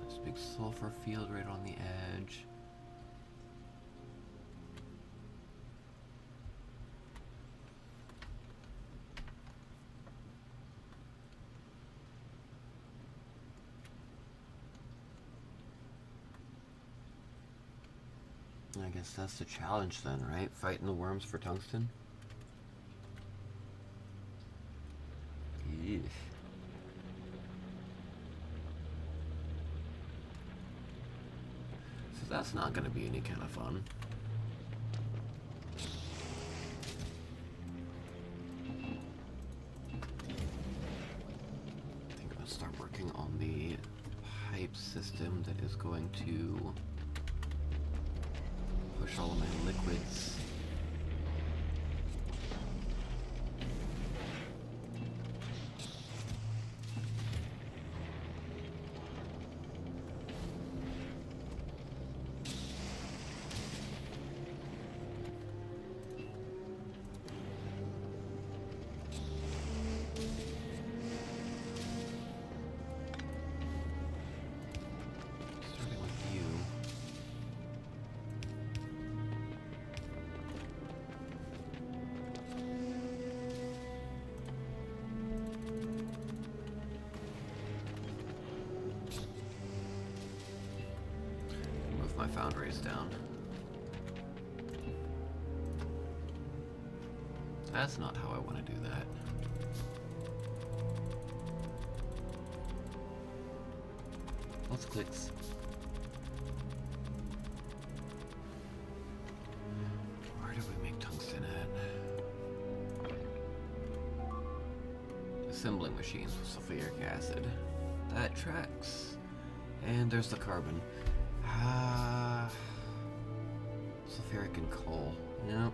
This big sulfur field right on the edge. I guess that's the challenge then, right? Fighting the worms for tungsten? Yeesh. So that's not going to be any kind of fun. I think I'm going to start working on the pipe system that is going to push all of my liquids. Starting with you. Move my foundries down. That's not how I want to do that. Let's clicks. Where do we make tungsten at? Assembling machines with sulfuric acid. That tracks. And there's the carbon. Sulfuric and coal. Yep.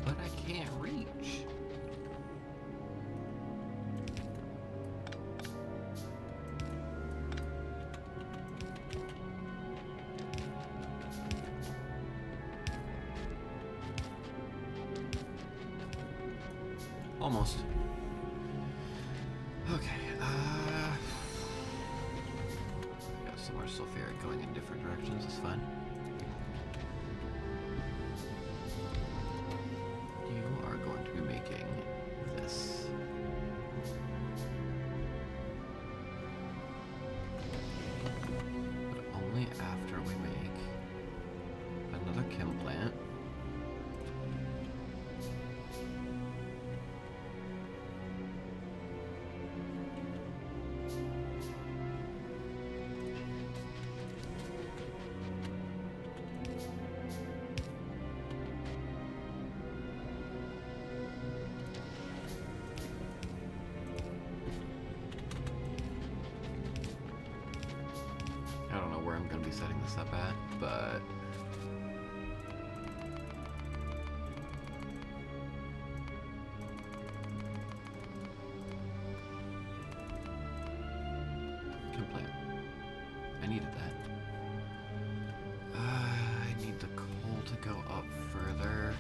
But I can't reach. Almost. Okay, got some more sulfuric going in different directions, it's fine. You are going to be making this. But only after we make another chem plant. I don't know where I'm going to be setting this up at, but chem plant. I needed that. I need the coal to go up further.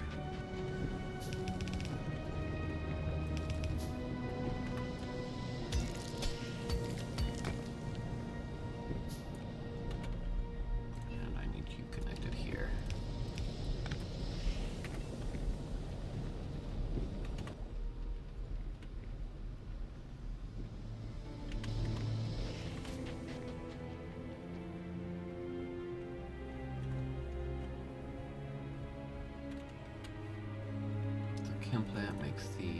chem plant makes the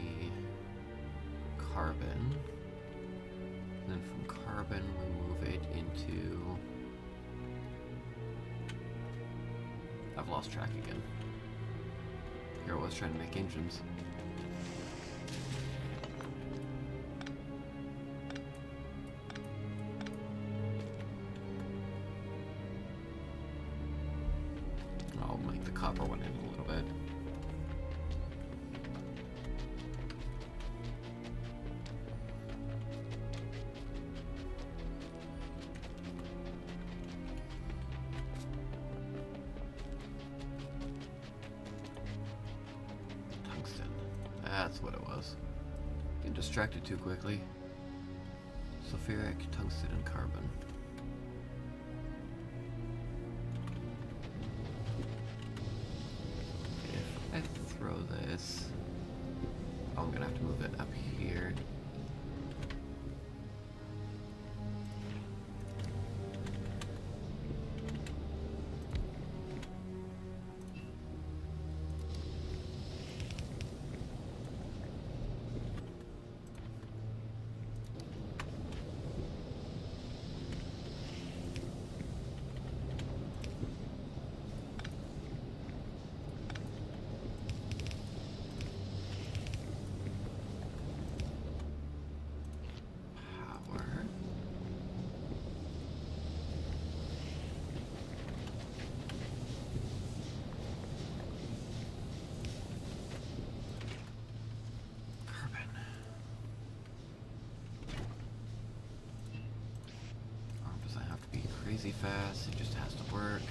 carbon. And then from carbon we move it into... I've lost track again. Here I was trying to make engines. I'll make the copper one in a little bit. Tungsten. That's what it was. Getting distracted too quickly. Sulfuric, tungsten, and carbon. If I throw this... Oh, I'm gonna have to move it up here. Crazy fast, it just has to work.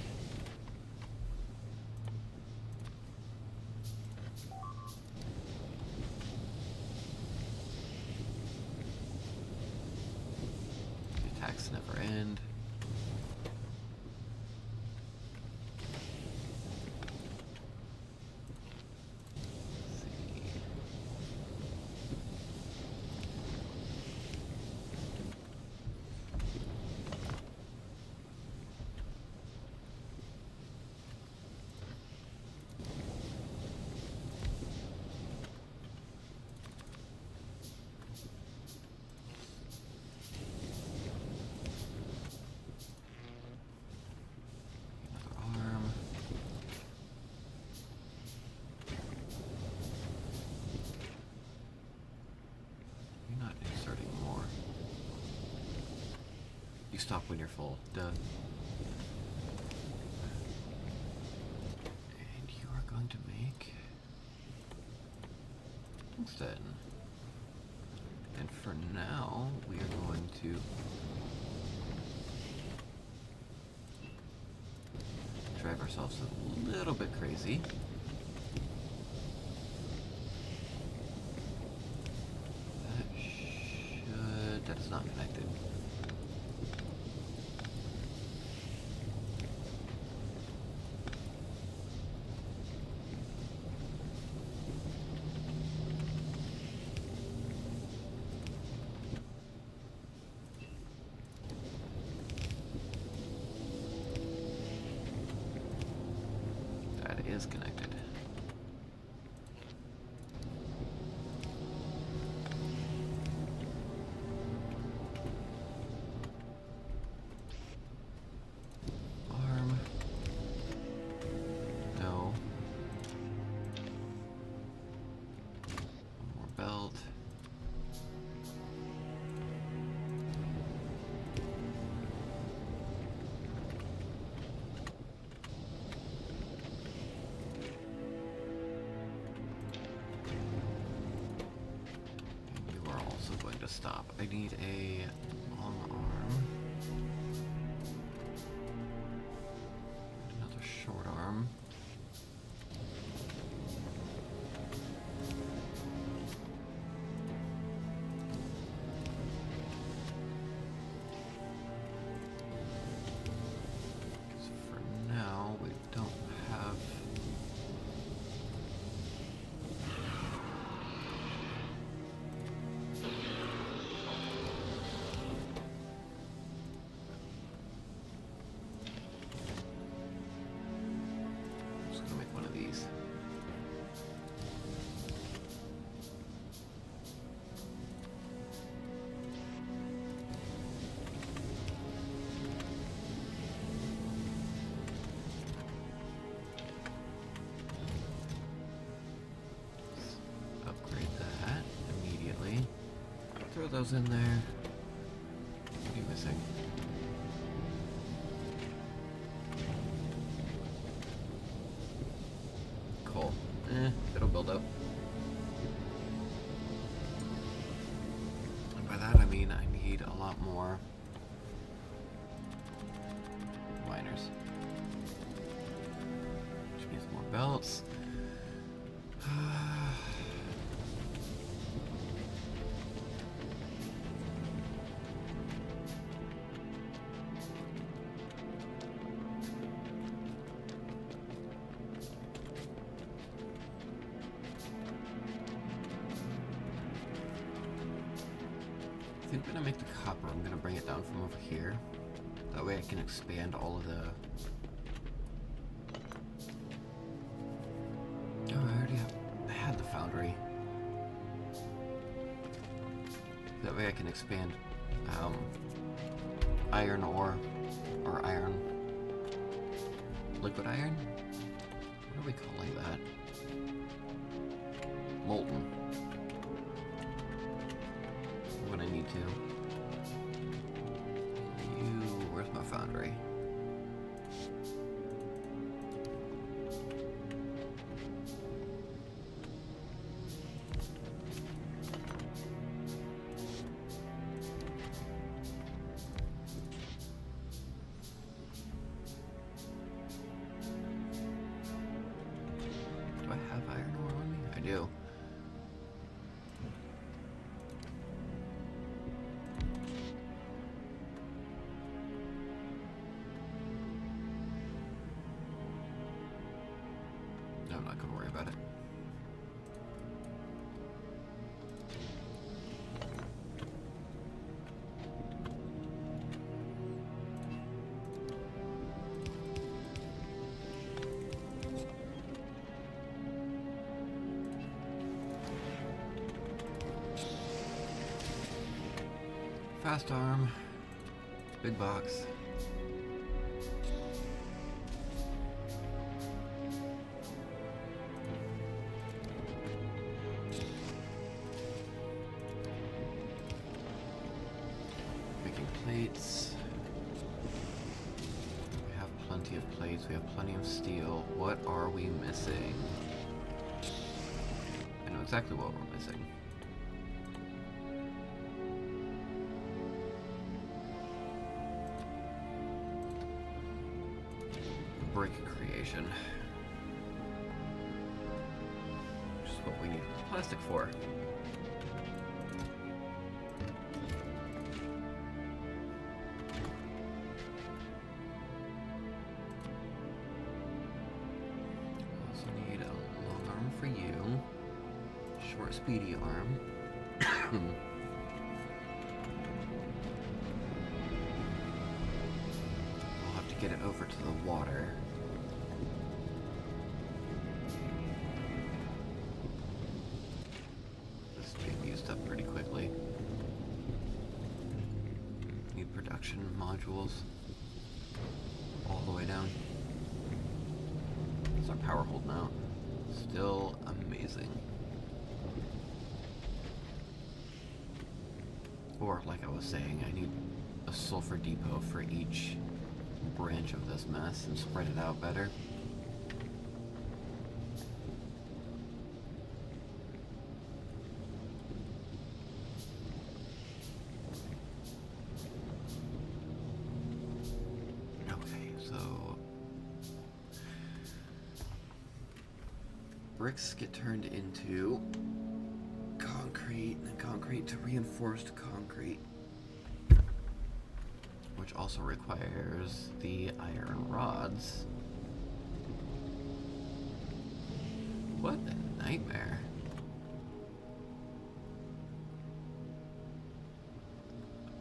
The attacks never end. You stop when you're full. Duh. And you are going to make tungsten. And for now, we are going to drive ourselves a little bit crazy. That is not connected. Is connected. Arm. No. One more belt. Stop. I need a long arm. Another short arm. Because for now, we don't have... those in there. What are you missing? Coal. It'll build up. And by that I mean I need a lot more miners. Which means more belts. I think when I make the copper, I'm gonna bring it down from over here. That way I can expand all of the... Oh, I already had the foundry. That way I can expand iron ore, or iron, liquid iron? What are we calling that? Molten. When I need to. Where's my foundry? Do I have iron ore on me? I do. No, I'm not gonna worry about it. Fast arm, big box. Making plates. We have plenty of plates, we have plenty of steel. What are we missing? I know exactly what we're missing. Brick creation. Which is what we need plastic for. Also need a long arm for you. Short speedy arm. We'll have to get it over to the water. Up pretty quickly. Need production modules all the way down. It's our power hold now. Still amazing. Or, like I was saying, I need a sulfur depot for each branch of this mess and spread it out better. Bricks get turned into concrete, and concrete to reinforced concrete, which also requires the iron rods. What a nightmare.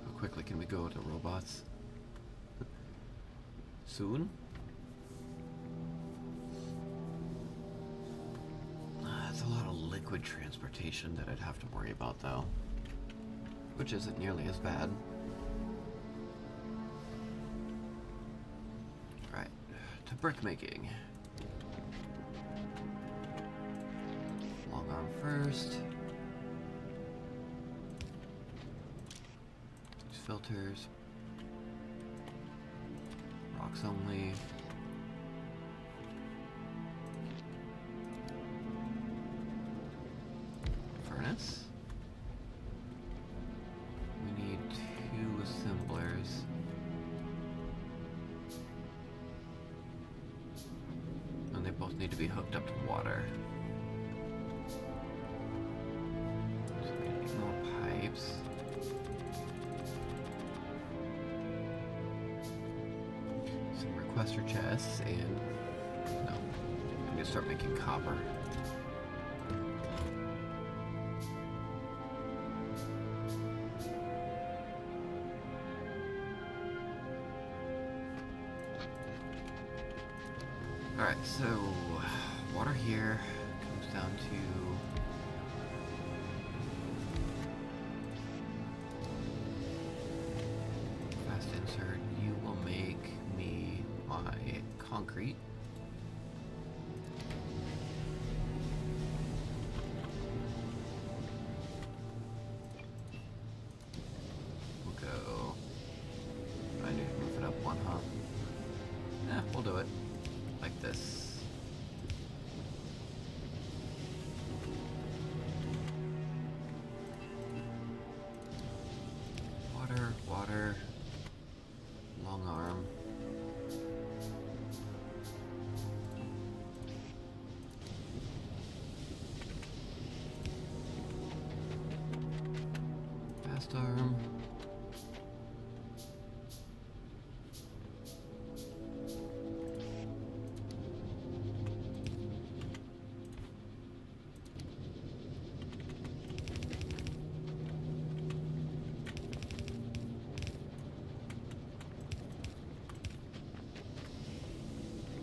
How quickly can we go to robots? Soon? That's a lot of liquid transportation that I'd have to worry about, though. Which isn't nearly as bad. Right, to brick making. Long arm first. filters. Rocks only. Furnace. We need 2 assemblers. And they both need to be hooked up to water. So we need more pipes. Some requester chests and no. I'm gonna start making copper. Alright, so water here comes down to fast insert. You will make me my concrete. We'll go. I need to move it up 1, huh? Yeah, we'll do it. Like this. Water, water, long arm. Fast arm.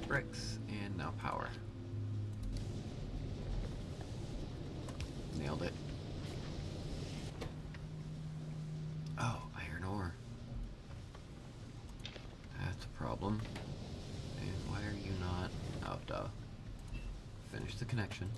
Bricks, and now power. Nailed it. Oh, iron ore. That's a problem. And why are you not? Oh, duh. Finish the connection.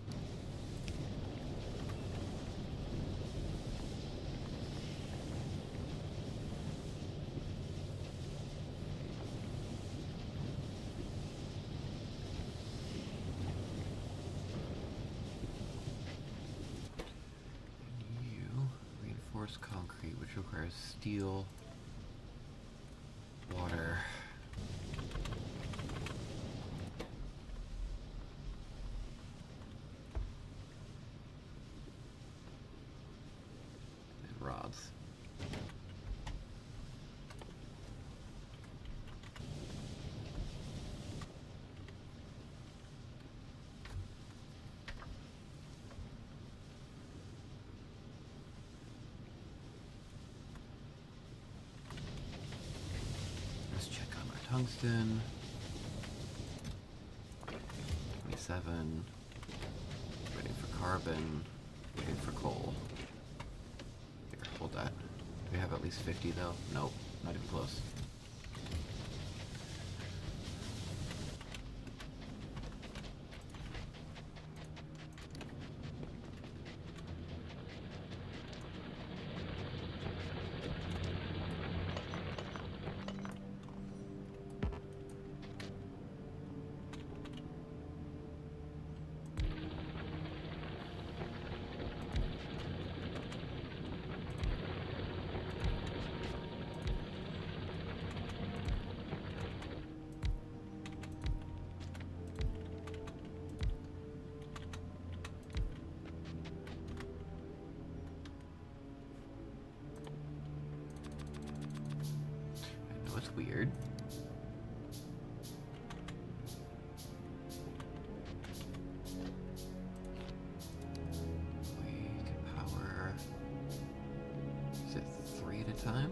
Concrete, which requires steel, water, and rods. Tungsten, 27, waiting for carbon, waiting for coal. Here, hold that. Do we have at least 50 though? Nope, not even close. Weird. We can power. Is it 3 at a time?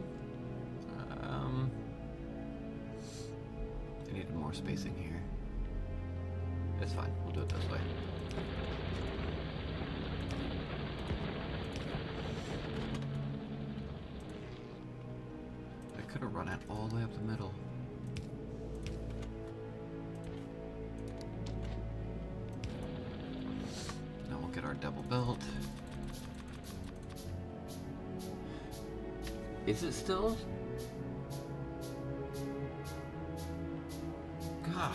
I needed more spacing here. It's fine. We'll do it this way. Could have run it all the way up the middle. Now we'll get our double belt. Is it still? God.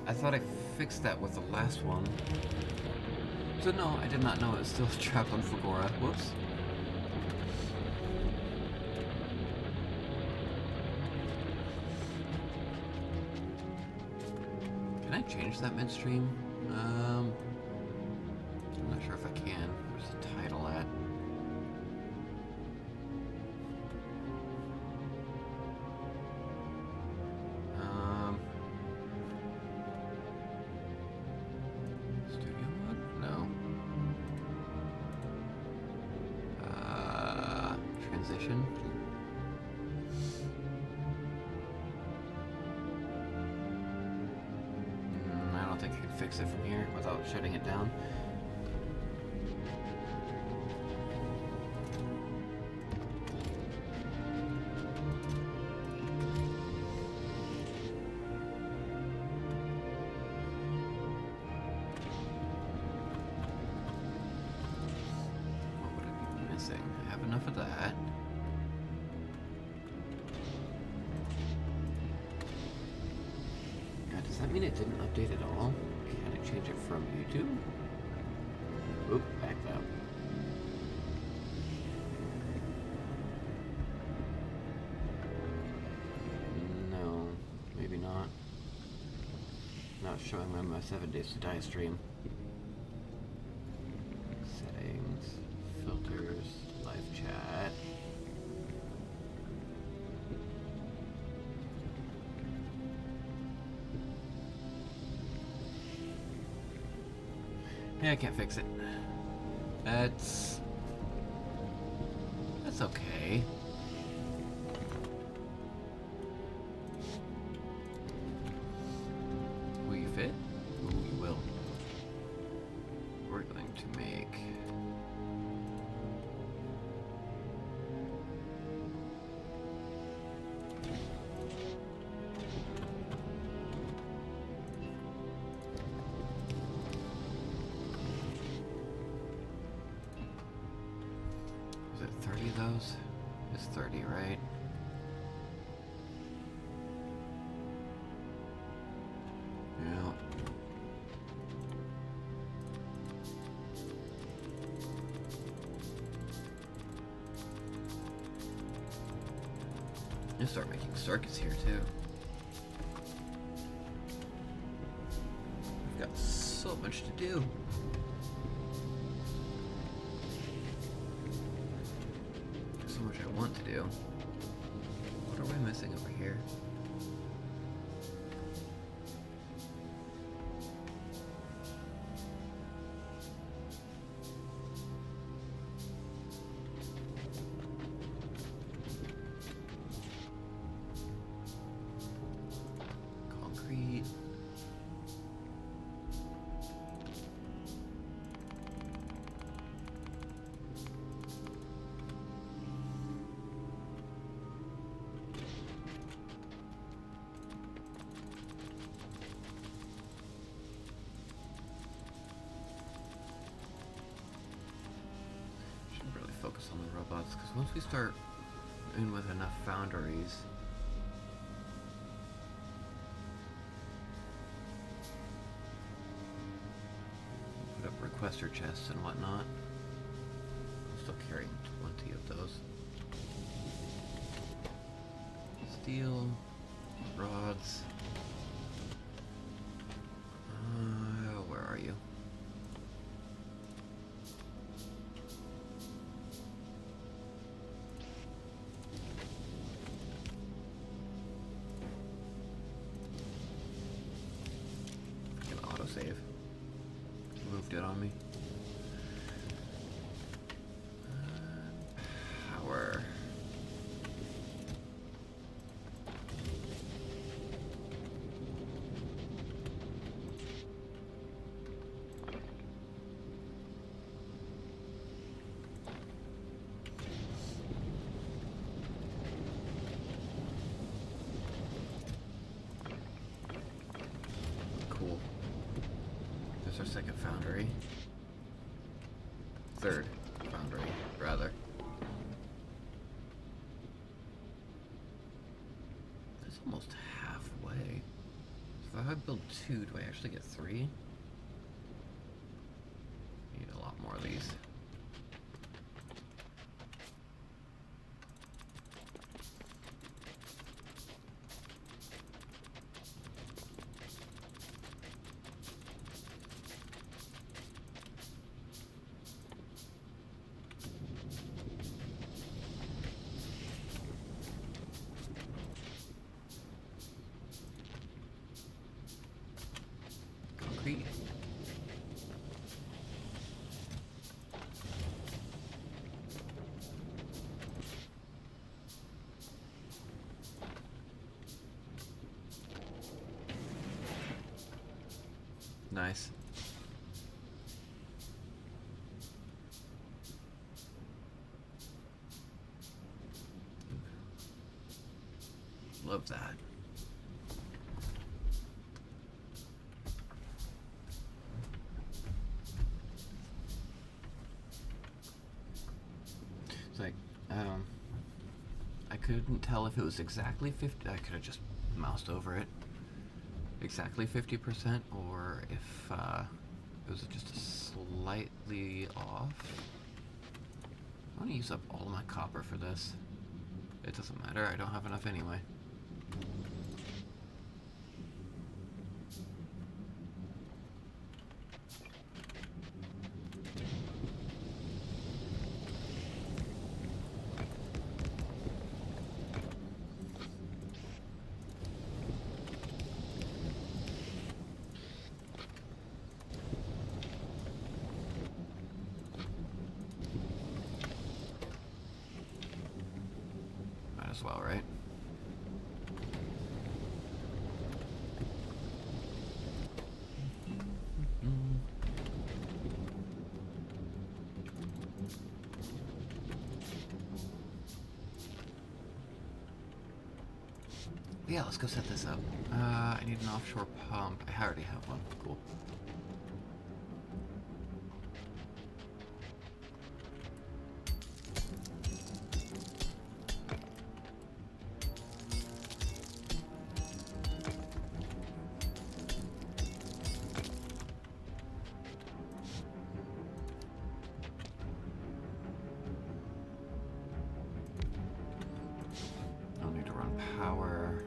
I thought I fixed that with the last one. So no, I did not know it was still trapped on Fagora. Whoops. Can I change that midstream? I'm not sure if I can. Where's the title at? Studio mode? No. Transition. I don't think I can fix it from here without shutting it down. What would I be missing? I have enough of that. Does that mean it didn't update at all? Can I change it from YouTube? Oop, back up. No, maybe not. Not showing me my 7 Days to Die stream. Settings, filters, live chat. Yeah, I can't fix it. That's okay. Will you fit? Ooh, you will. We're going to make Is it 30 of those? It's 30, right? Yeah. You start making circuits here too. We've got so much to do. So much I want to do. What are we missing over here? Concrete. Should really focus on the robots, because once we start in with enough foundries, put up requester chests and whatnot. I'm still carrying 20 of those. Steel, rods. Where are you? Freaking autosave. Moved it on me. Power. Cool. There's our second foundry. Third foundry. I build 2, do I actually get 3? Need a lot more of these. Concrete. Nice. Love that. It's like, I couldn't tell if it was exactly 50. I could have just moused over it. Exactly 50%, or if it was just slightly off. I want to use up all my copper for this. It doesn't matter, I don't have enough anyway. Might as well, right? Yeah, let's go set this up. I need an offshore pump. I already have one. Cool. Don't need to run power.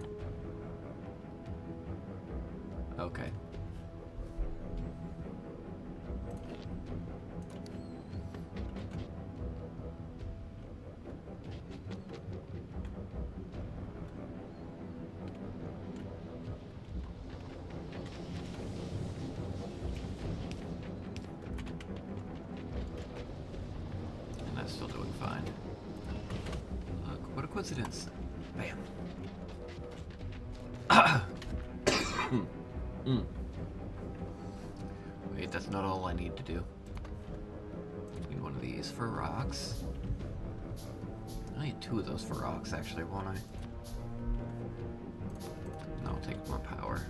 Okay. And that's still doing fine. Look, what a coincidence. Bam. Wait, that's not all I need to do. Need one of these for rocks. I need 2 of those for rocks, actually, won't I? No, I'll take more power.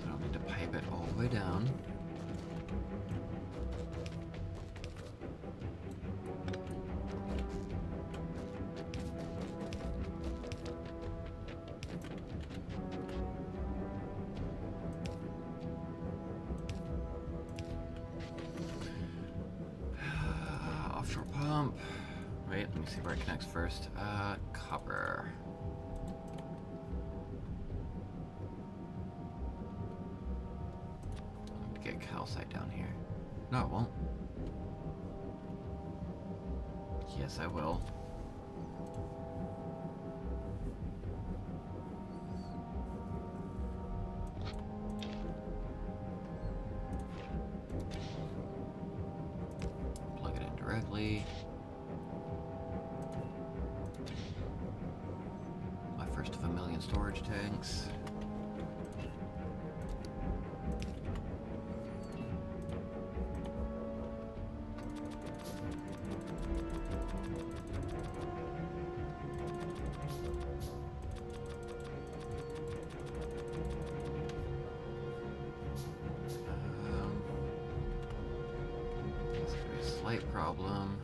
I don't need to pipe it all the way down. Offshore pump. Wait, let me see where it connects first. Copper. Let me get calcite down here. No, it won't. Yes, I will. Plug it in directly. My first of a million storage tanks. light problem.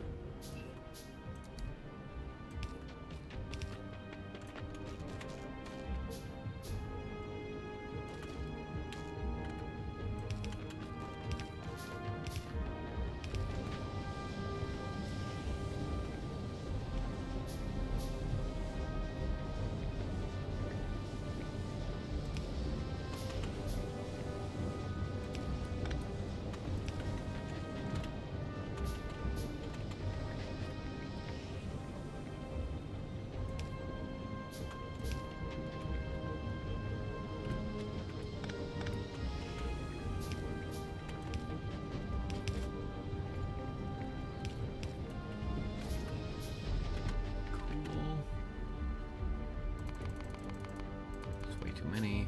Too many.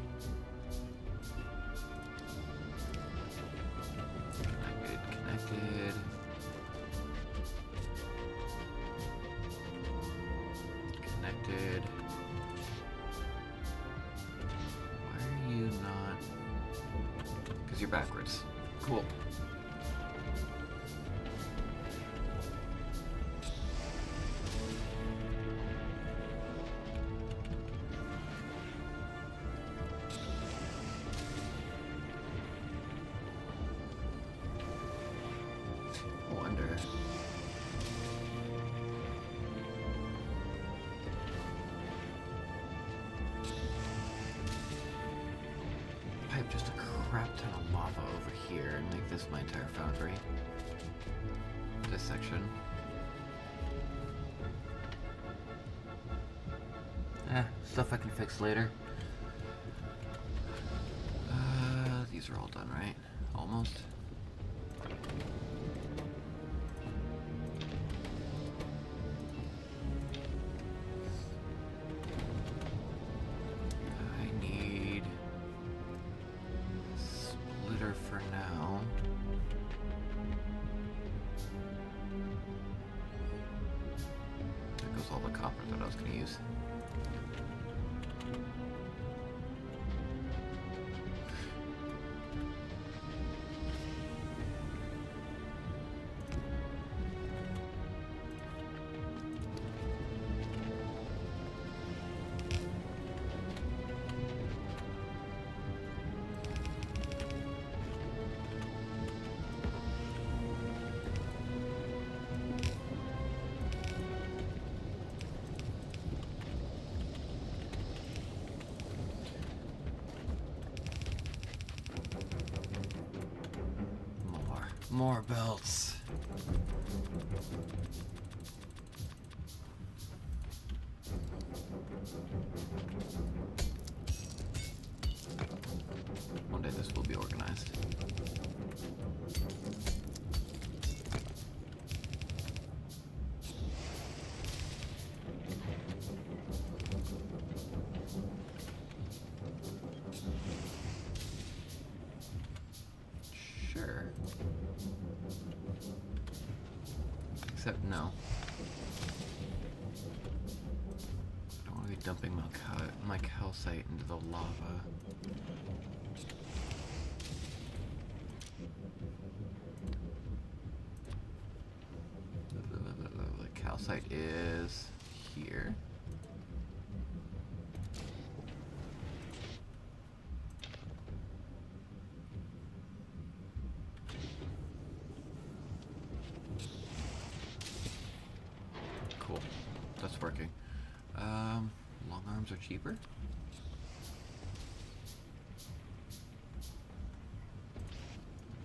Connected. Connected. Why are you not? Because you're backwards. Cool. Pipe just a crap ton of lava over here and make this my entire foundry. This section. Stuff I can fix later. These are all done, right? Almost. For now. There goes all the copper that I was going to use. More belts. One day this will be organized. Sure. Except no. I don't want to be dumping my calcite into the lava. The calcite is here. Cool. That's working. Long arms are cheaper.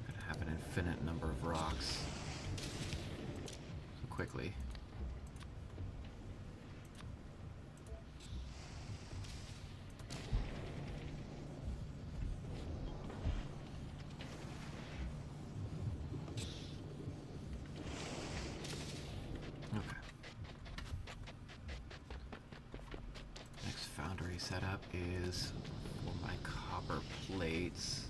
Gotta have an infinite number of rocks. So quickly. Foundry setup is for my copper plates.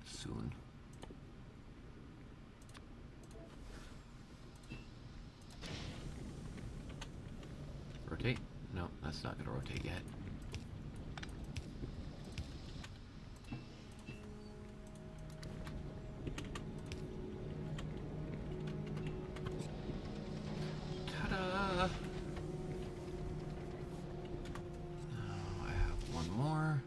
Soon. That's not gonna rotate yet. Ta-da! Now I have one more.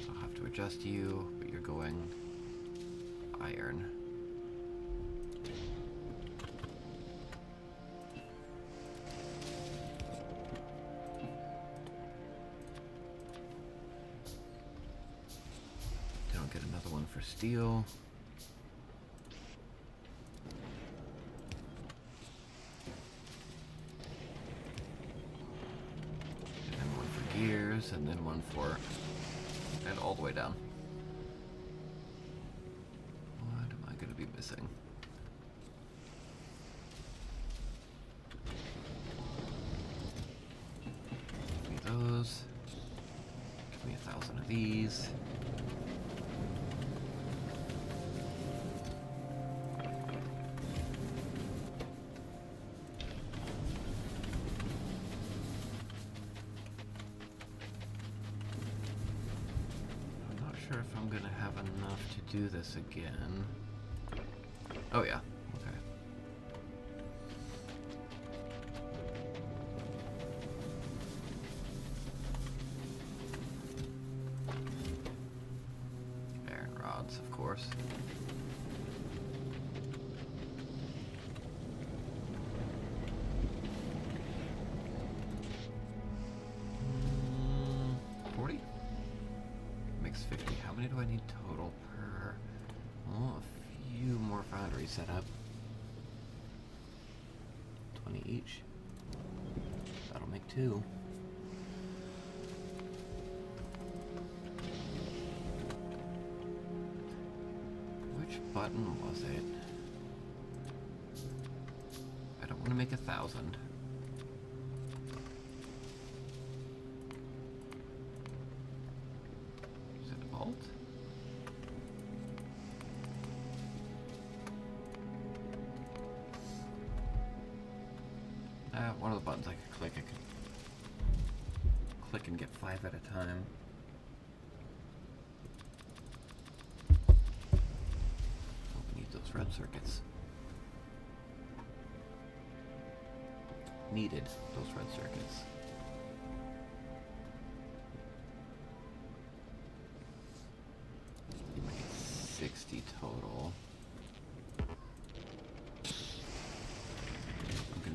I'll have to adjust you, but you're going iron. Don't get another one for steel. And then one for gears, and then one for... and all the way down. What am I going to be missing? Give me those. Give me 1,000 of these. Sure if I'm gonna have enough to do this again. Oh yeah, okay. Iron rods, of course. Makes 50. How many do I need total per? Oh, a few more foundries set up. 20 each. That'll make 2. Which button was it? I don't want to make 1,000. One of the buttons I could click, click and get 5 at a time. Oh, we need those red circuits. Needed those red circuits. You made 60 total.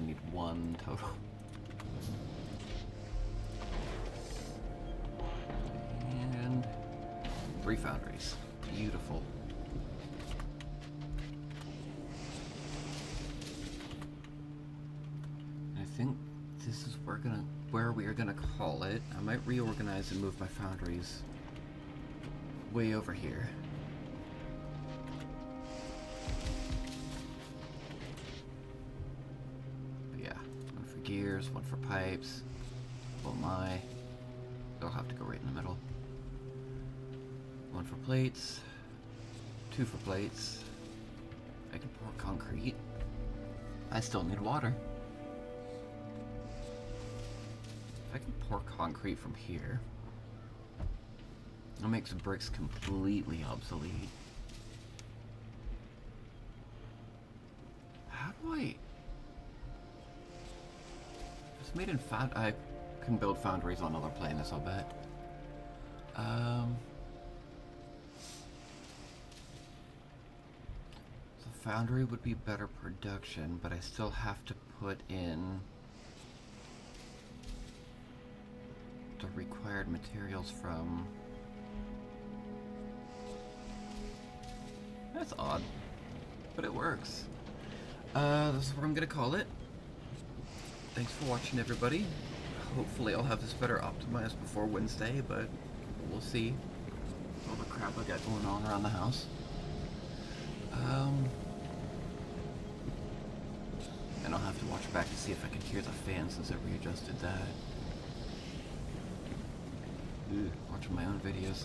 Need 1 total. And 3 foundries. Beautiful. I think this is where we are gonna call it. I might reorganize and move my foundries way over here. Gears, 1 for pipes. Oh my. They'll have to go right in the middle. 1 for plates. 2 for plates. I can pour concrete. I still need water. If I can pour concrete from here, it makes bricks completely obsolete. How do I... It's made in I can build foundries on other planets, I'll bet. So foundry would be better production, but I still have to put in the required materials from... That's odd, but it works. This is what I'm gonna call it. Thanks for watching, everybody. Hopefully I'll have this better optimized before Wednesday, but we'll see. All the crap I got going on around the house. And I'll have to watch back to see if I can hear the fan since I readjusted that. Watching my own videos.